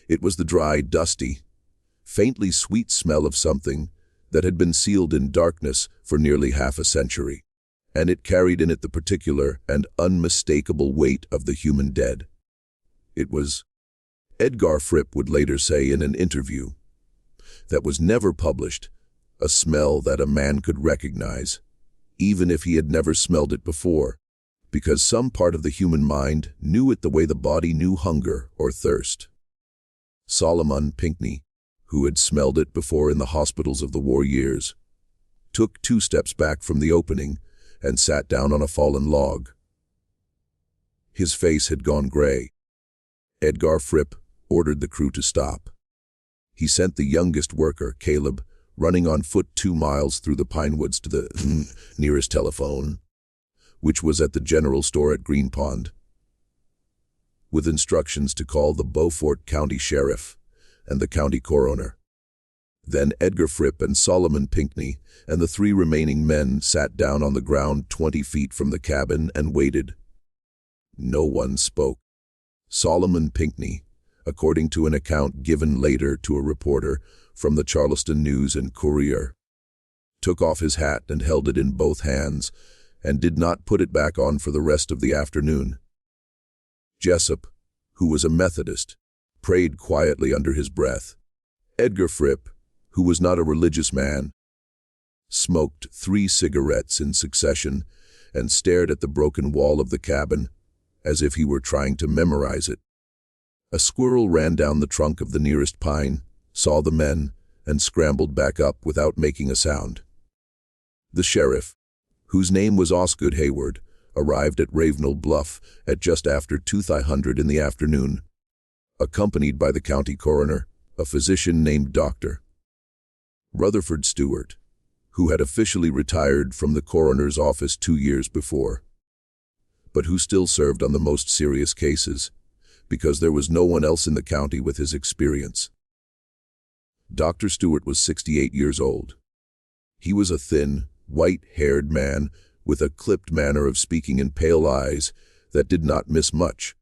Speaker 1: It was the dry, dusty, faintly sweet smell of something that had been sealed in darkness for nearly half a century, and it carried in it the particular and unmistakable weight of the human dead. It was, Edgar Fripp would later say in an interview, that was never published, a smell that a man could recognize, even if he had never smelled it before, because some part of the human mind knew it the way the body knew hunger or thirst. Solomon Pinckney, who had smelled it before in the hospitals of the war years, took 2 steps back from the opening and sat down on a fallen log. His face had gone gray. Edgar Fripp ordered the crew to stop. He sent the youngest worker, Caleb, running on foot 2 miles through the pine woods to the nearest telephone, which was at the general store at Green Pond, with instructions to call the Beaufort County Sheriff and the county coroner. Then Edgar Fripp and Solomon Pinckney and the 3 remaining men sat down on the ground 20 feet from the cabin and waited. No one spoke. Solomon Pinckney, according to an account given later to a reporter from the Charleston News and Courier, took off his hat and held it in both hands and did not put it back on for the rest of the afternoon. Jessup, who was a Methodist, prayed quietly under his breath. Edgar Fripp, who was not a religious man, smoked 3 cigarettes in succession and stared at the broken wall of the cabin as if he were trying to memorize it. A squirrel ran down the trunk of the nearest pine, saw the men, and scrambled back up without making a sound. The sheriff, whose name was Osgood Hayward, arrived at Ravenel Bluff at just after 2:00 in the afternoon, accompanied by the county coroner, a physician named Dr. Rutherford Stewart, who had officially retired from the coroner's office 2 years before, but who still served on the most serious cases, because there was no one else in the county with his experience. Dr. Stewart was 68 years old. He was a thin, white-haired man with a clipped manner of speaking and pale eyes that did not miss much.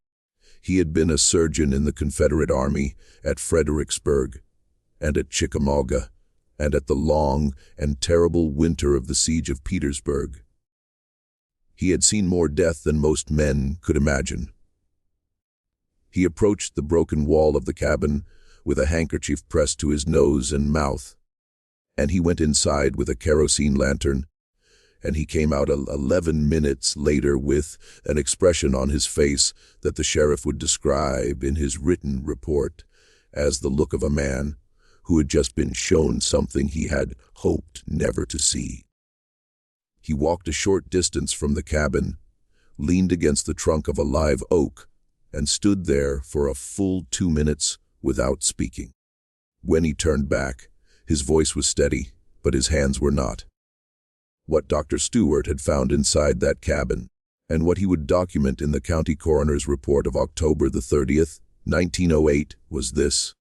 Speaker 1: He had been a surgeon in the Confederate Army at Fredericksburg and at Chickamauga and at the long and terrible winter of the siege of Petersburg. He had seen more death than most men could imagine. He approached the broken wall of the cabin with a handkerchief pressed to his nose and mouth, and he went inside with a kerosene lantern, and he came out 11 minutes later with an expression on his face that the sheriff would describe in his written report as the look of a man who had just been shown something he had hoped never to see. He walked a short distance from the cabin, leaned against the trunk of a live oak, and stood there for a full 2 minutes without speaking. When he turned back, his voice was steady, but his hands were not. What Dr. Stewart had found inside that cabin, and what he would document in the county coroner's report of October the 30th, 1908, was this.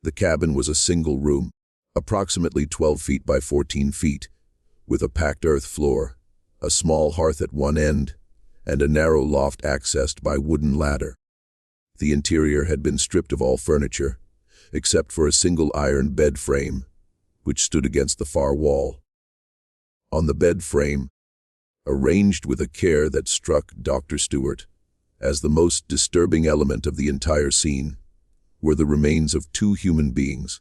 Speaker 1: The cabin was a single room, approximately 12 feet by 14 feet, with a packed earth floor, a small hearth at one end, and a narrow loft accessed by wooden ladder. The interior had been stripped of all furniture, except for a single iron bed frame, which stood against the far wall. On the bed frame, arranged with a care that struck Dr. Stewart as the most disturbing element of the entire scene, were the remains of two human beings.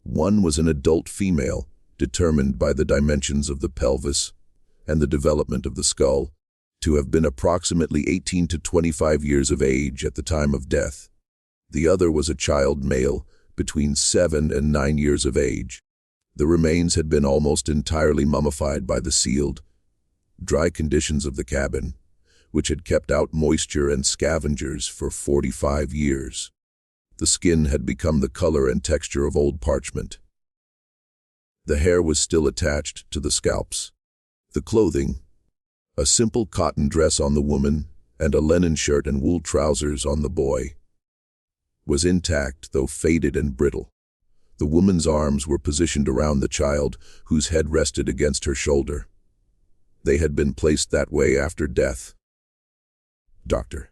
Speaker 1: One was an adult female, determined by the dimensions of the pelvis and the development of the skull to have been approximately 18 to 25 years of age at the time of death. The other was a child male, between 7 and 9 years of age. The remains had been almost entirely mummified by the sealed, dry conditions of the cabin, which had kept out moisture and scavengers for 45 years. The skin had become the color and texture of old parchment. The hair was still attached to the scalps. The clothing, a simple cotton dress on the woman and a linen shirt and wool trousers on the boy, was intact though faded and brittle. The woman's arms were positioned around the child, whose head rested against her shoulder. They had been placed that way after death. Dr.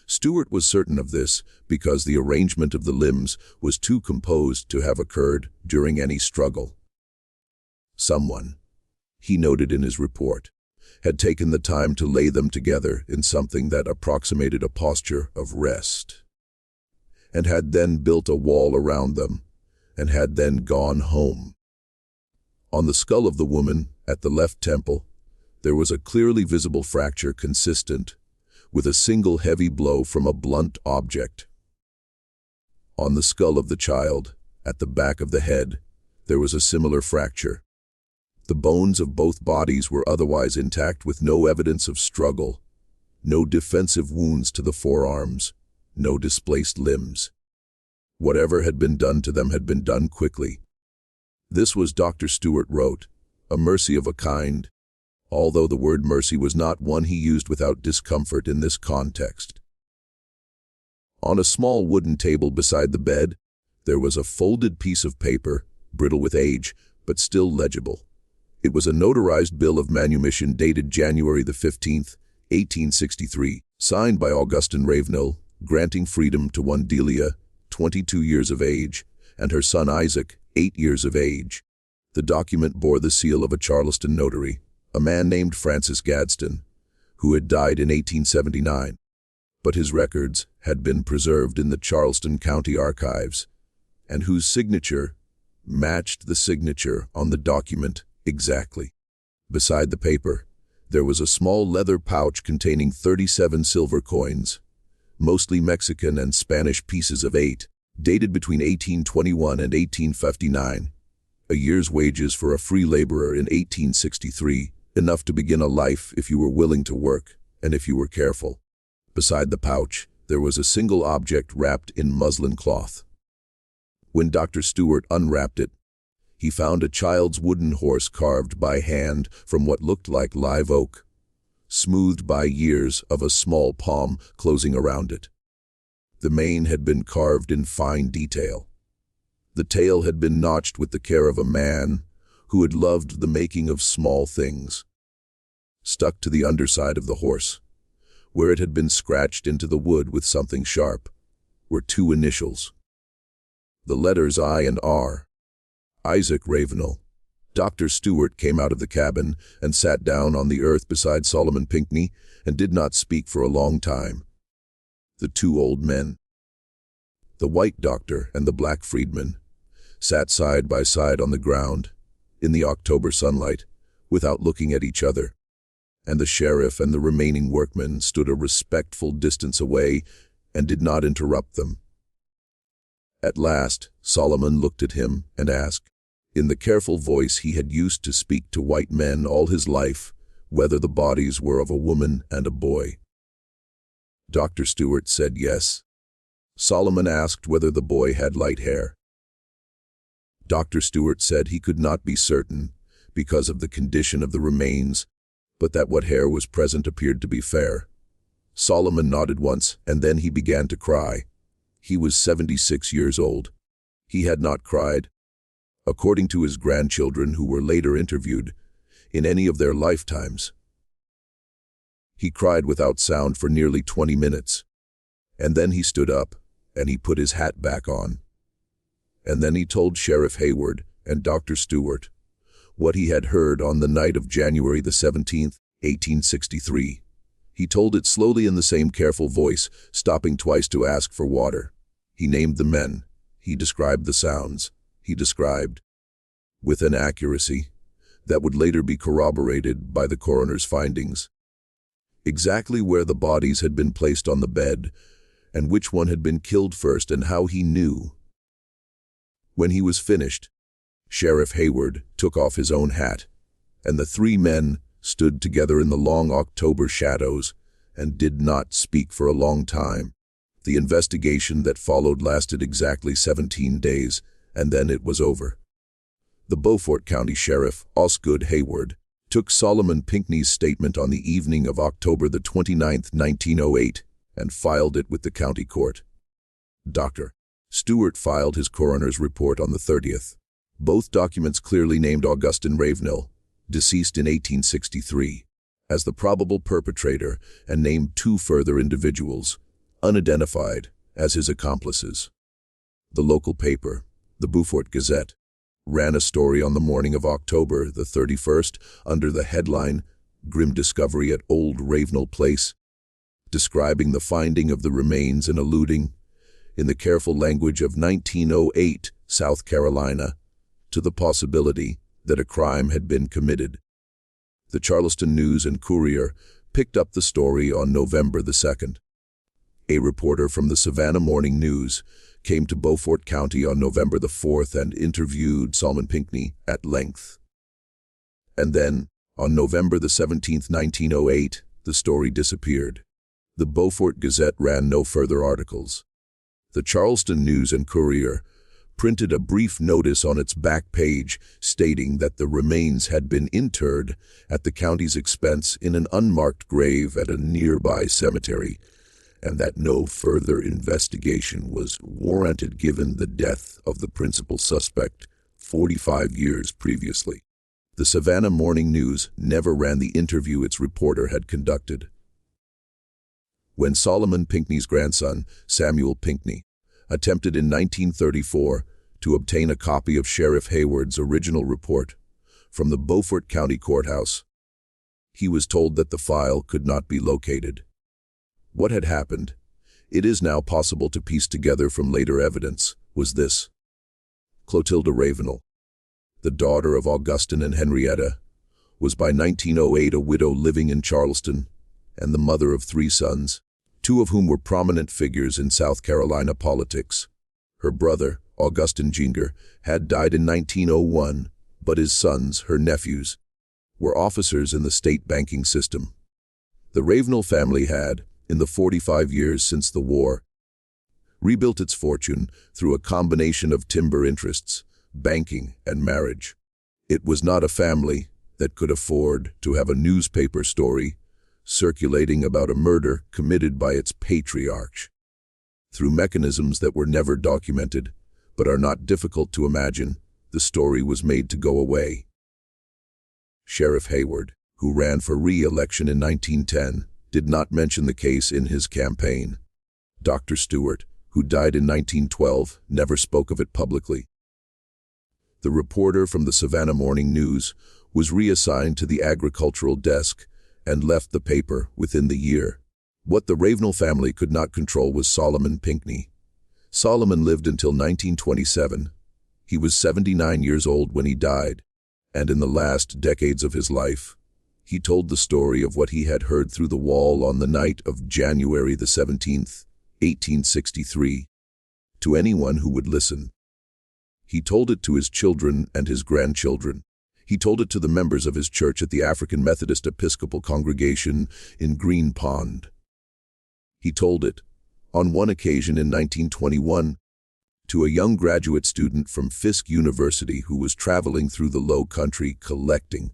Speaker 1: Stewart was certain of this because the arrangement of the limbs was too composed to have occurred during any struggle. Someone, he noted in his report, had taken the time to lay them together in something that approximated a posture of rest, and had then built a wall around them, and had then gone home. On the skull of the woman, at the left temple, there was a clearly visible fracture consistent with a single heavy blow from a blunt object. On the skull of the child, at the back of the head, there was a similar fracture. The bones of both bodies were otherwise intact with no evidence of struggle, no defensive wounds to the forearms, no displaced limbs. Whatever had been done to them had been done quickly. This was, Dr. Stewart wrote, a mercy of a kind, although the word mercy was not one he used without discomfort in this context. On a small wooden table beside the bed, there was a folded piece of paper, brittle with age, but still legible. It was a notarized bill of manumission dated January the 15th, 1863, signed by Augustine Ravenel, granting freedom to one Delia, 22 years of age, and her son Isaac, 8 years of age. The document bore the seal of a Charleston notary, a man named Francis Gadsden, who had died in 1879, but his records had been preserved in the Charleston County Archives, and whose signature matched the signature on the document exactly. Beside the paper, there was a small leather pouch containing 37 silver coins, mostly Mexican and Spanish pieces of 8, dated between 1821 and 1859, a year's wages for a free laborer in 1863, enough to begin a life if you were willing to work and if you were careful. Beside the pouch, there was a single object wrapped in muslin cloth. When Dr. Stewart unwrapped it, he found a child's wooden horse carved by hand from what looked like live oak, smoothed by years of a small palm closing around it. The mane had been carved in fine detail. The tail had been notched with the care of a man who had loved the making of small things. Stuck to the underside of the horse, where it had been scratched into the wood with something sharp, were 2 initials. The letters I and R. Isaac Ravenel. Dr. Stewart came out of the cabin and sat down on the earth beside Solomon Pinckney and did not speak for a long time. The 2 old men, the white doctor and the black freedman, sat side by side on the ground, in the October sunlight, without looking at each other, and the sheriff and the remaining workmen stood a respectful distance away and did not interrupt them. At last, Solomon looked at him and asked, in the careful voice he had used to speak to white men all his life, whether the bodies were of a woman and a boy. Dr. Stewart said yes. Solomon asked whether the boy had light hair. Dr. Stewart said he could not be certain because of the condition of the remains, but that what hair was present appeared to be fair. Solomon nodded once, and then he began to cry. He was 76 years old. He had not cried, according to his grandchildren who were later interviewed, in any of their lifetimes. He cried without sound for nearly 20 minutes, and then he stood up, and he put his hat back on. And then he told Sheriff Hayward and Dr. Stewart what he had heard on the night of January the 17th, 1863. He told it slowly in the same careful voice, stopping twice to ask for water. He named the men. He described the sounds. He described, with an accuracy that would later be corroborated by the coroner's findings, exactly where the bodies had been placed on the bed, and which one had been killed first, and how he knew. When he was finished, Sheriff Hayward took off his own hat, and the three men stood together in the long October shadows and did not speak for a long time. The investigation that followed lasted exactly 17 days, and then it was over. The Beaufort County Sheriff, Osgood Hayward, took Solomon Pinckney's statement on the evening of October the 29th, 1908, and filed it with the county court. Dr. Stewart filed his coroner's report on the 30th. Both documents clearly named Augustine Ravenel, deceased in 1863, as the probable perpetrator, and named two further individuals, unidentified, as his accomplices. The local paper, the Beaufort Gazette, ran a story on the morning of October the 31st under the headline, "Grim Discovery at Old Ravenel Place," describing the finding of the remains and alluding, in the careful language of 1908 South Carolina, to the possibility that a crime had been committed. The Charleston News and Courier picked up the story on November the 2nd. A reporter from the Savannah Morning News came to Beaufort County on November the 4th and interviewed Solomon Pinckney at length. And then, on November the 17th, 1908, the story disappeared. The Beaufort Gazette ran no further articles. The Charleston News and Courier printed a brief notice on its back page stating that the remains had been interred at the county's expense in an unmarked grave at a nearby cemetery, and that no further investigation was warranted given the death of the principal suspect 45 years previously. The Savannah Morning News never ran the interview its reporter had conducted. When Solomon Pinckney's grandson, Samuel Pinckney, attempted in 1934 to obtain a copy of Sheriff Hayward's original report from the Beaufort County Courthouse, he was told that the file could not be located. What had happened, it is now possible to piece together from later evidence, was this. Clotilda Ravenel, the daughter of Augustine and Henrietta, was by 1908 a widow living in Charleston and the mother of three sons, two of whom were prominent figures in South Carolina politics. Her brother, Augustine Ginger, had died in 1901, but his sons, her nephews, were officers in the state banking system. The Ravenel family had, in the 45 years since the war, rebuilt its fortune through a combination of timber interests, banking, and marriage. It was not a family that could afford to have a newspaper story circulating about a murder committed by its patriarch. Through mechanisms that were never documented, but are not difficult to imagine, the story was made to go away. Sheriff Hayward, who ran for re-election in 1910, did not mention the case in his campaign. Dr. Stewart, who died in 1912, never spoke of it publicly. The reporter from the Savannah Morning News was reassigned to the agricultural desk and left the paper within the year. What the Ravenel family could not control was Solomon Pinckney. Solomon lived until 1927. He was 79 years old when he died, and in the last decades of his life, he told the story of what he had heard through the wall on the night of January the 17th, 1863, to anyone who would listen. He told it to his children and his grandchildren. He told it to the members of his church at the African Methodist Episcopal congregation in Green Pond. He told it, on one occasion in 1921, to a young graduate student from Fisk University who was traveling through the Low Country collecting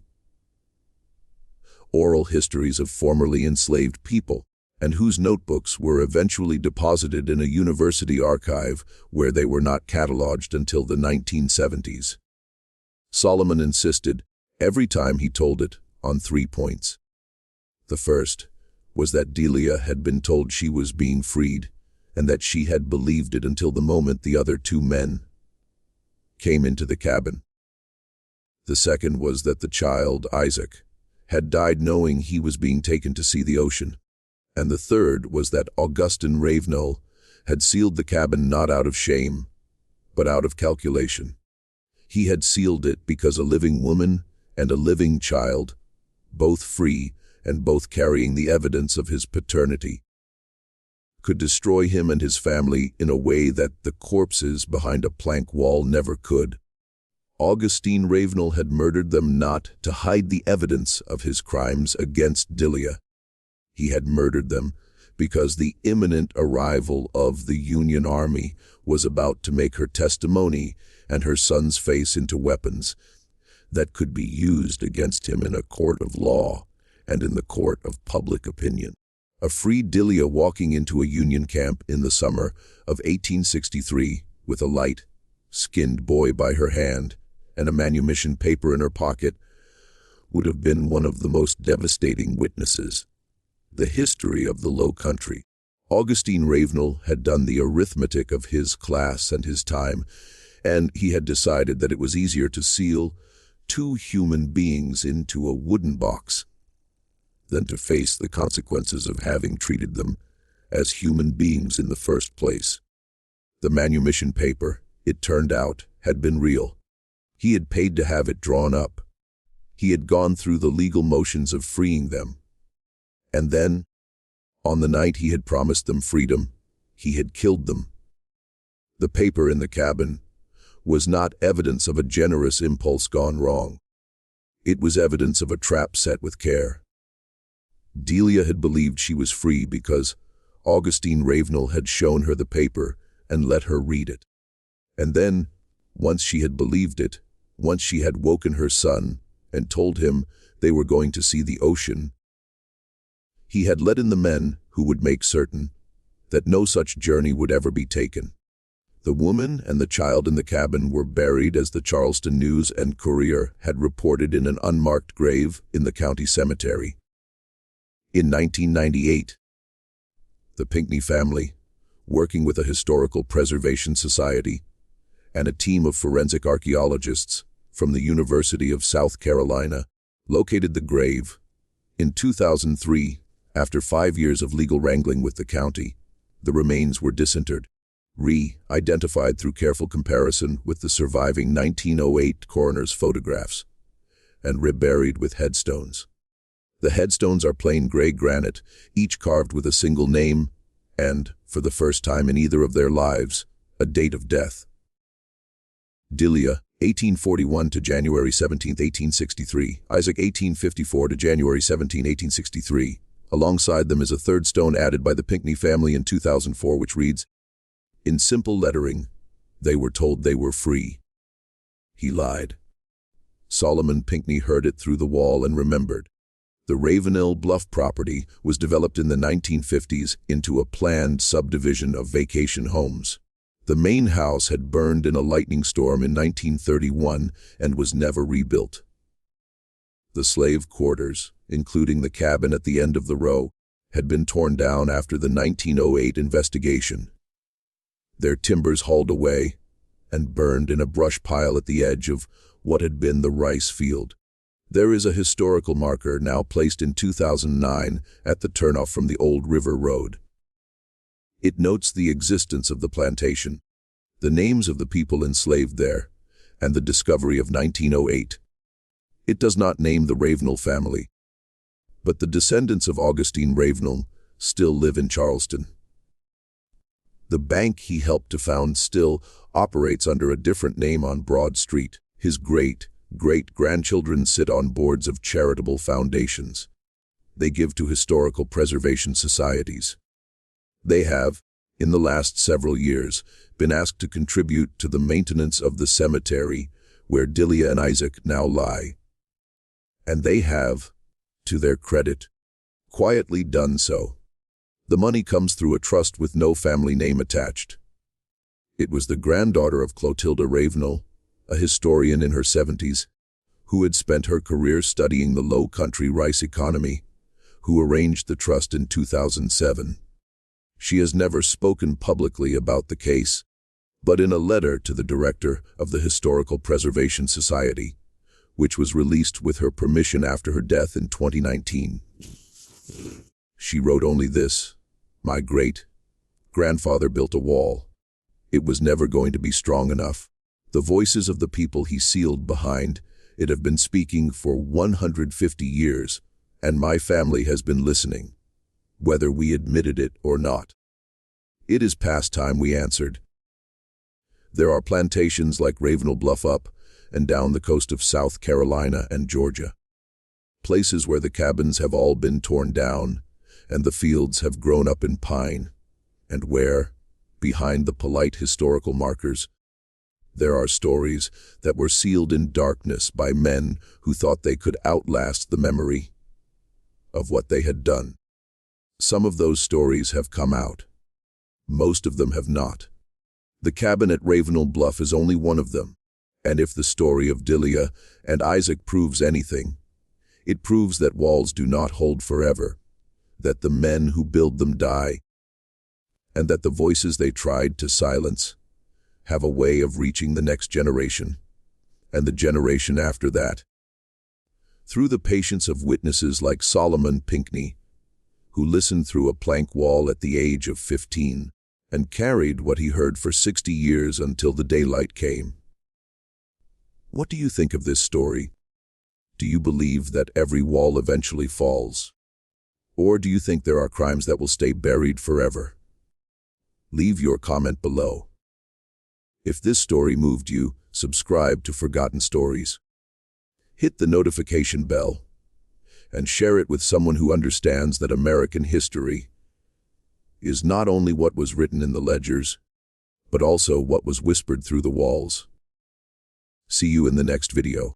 Speaker 1: oral histories of formerly enslaved people, and whose notebooks were eventually deposited in a university archive where they were not cataloged until the 1970s. Solomon insisted, every time he told it, on 3 points. The first was that Delia had been told she was being freed, and that she had believed it until the moment the other two men came into the cabin. The second was that the child, Isaac, had died knowing he was being taken to see the ocean. And the third was that Augustine Ravenel had sealed the cabin not out of shame, but out of calculation. He had sealed it because a living woman and a living child, both free and both carrying the evidence of his paternity, could destroy him and his family in a way that the corpses behind a plank wall never could. Augustine Ravenel had murdered them not to hide the evidence of his crimes against Delia. He had murdered them because the imminent arrival of the Union Army was about to make her testimony and her son's face into weapons that could be used against him in a court of law and in the court of public opinion. A free Delia walking into a Union camp in the summer of 1863 with a light-skinned boy by her hand and a manumission paper in her pocket would have been one of the most devastating witnesses. The history of the Low Country. Augustine Ravenel had done the arithmetic of his class and his time, and he had decided that it was easier to seal two human beings into a wooden box than to face the consequences of having treated them as human beings in the first place. The manumission paper, it turned out, had been real. He had paid to have it drawn up. He had gone through the legal motions of freeing them. And then, on the night he had promised them freedom, he had killed them. The paper in the cabin was not evidence of a generous impulse gone wrong. It was evidence of a trap set with care. Delia had believed she was free because Augustine Ravenel had shown her the paper and let her read it. And then, once she had believed it, once she had woken her son and told him they were going to see the ocean, he had let in the men who would make certain that no such journey would ever be taken. The woman and the child in the cabin were buried as the Charleston News and Courier had reported in an unmarked grave in the county cemetery. In 1998, the Pinckney family, working with a historical preservation society and a team of forensic archaeologists from the University of South Carolina, located the grave. In 2003, after 5 years of legal wrangling with the county, the remains were disinterred, re-identified through careful comparison with the surviving 1908 coroner's photographs, and reburied with headstones. The headstones are plain gray granite, each carved with a single name and, for the first time in either of their lives, a date of death. Delia, 1841 to January 17, 1863. Isaac, 1854 to January 17, 1863. Alongside them is a third stone added by the Pinckney family in 2004, which reads, in simple lettering, they were told they were free. He lied. Solomon Pinckney heard it through the wall and remembered. The Ravenel Bluff property was developed in the 1950s into a planned subdivision of vacation homes. The main house had burned in a lightning storm in 1931 and was never rebuilt. The slave quarters, including the cabin at the end of the row, had been torn down after the 1908 investigation. Their timbers hauled away and burned in a brush pile at the edge of what had been the rice field. There is a historical marker now placed in 2009 at the turnoff from the old River Road. It notes the existence of the plantation, the names of the people enslaved there, and the discovery of 1908. It does not name the Ravenel family, but the descendants of Augustine Ravenel still live in Charleston. The bank he helped to found still operates under a different name on Broad Street. His great-grandchildren sit on boards of charitable foundations. They give to historical preservation societies. They have, in the last several years, been asked to contribute to the maintenance of the cemetery where Delia and Isaac now lie. And they have, to their credit, quietly done so. The money comes through a trust with no family name attached. It was the granddaughter of Clotilda Ravenel, a historian in her 70s, who had spent her career studying the Low Country rice economy, who arranged the trust in 2007. She has never spoken publicly about the case, but in a letter to the director of the Historical Preservation Society, which was released with her permission after her death in 2019. She wrote only this: "My great-grandfather built a wall. It was never going to be strong enough. The voices of the people he sealed behind it have been speaking for 150 years, and my family has been listening, whether we admitted it or not." "It is past time," we answered. There are plantations like Ravenel Bluff up and down the coast of South Carolina and Georgia. Places where the cabins have all been torn down and the fields have grown up in pine, and where, behind the polite historical markers, there are stories that were sealed in darkness by men who thought they could outlast the memory of what they had done. Some of those stories have come out. Most of them have not. The cabin at Ravenel Bluff is only one of them, and if the story of Delia and Isaac proves anything, it proves that walls do not hold forever, that the men who build them die, and that the voices they tried to silence have a way of reaching the next generation, and the generation after that. Through the patience of witnesses like Solomon Pinckney, who listened through a plank wall at the age of 15, and carried what he heard for 60 years until the daylight came. What do you think of this story? Do you believe that every wall eventually falls? Or do you think there are crimes that will stay buried forever? Leave your comment below. If this story moved you, subscribe to Forgotten Stories. Hit the notification bell and share it with someone who understands that American history is not only what was written in the ledgers, but also what was whispered through the walls. See you in the next video.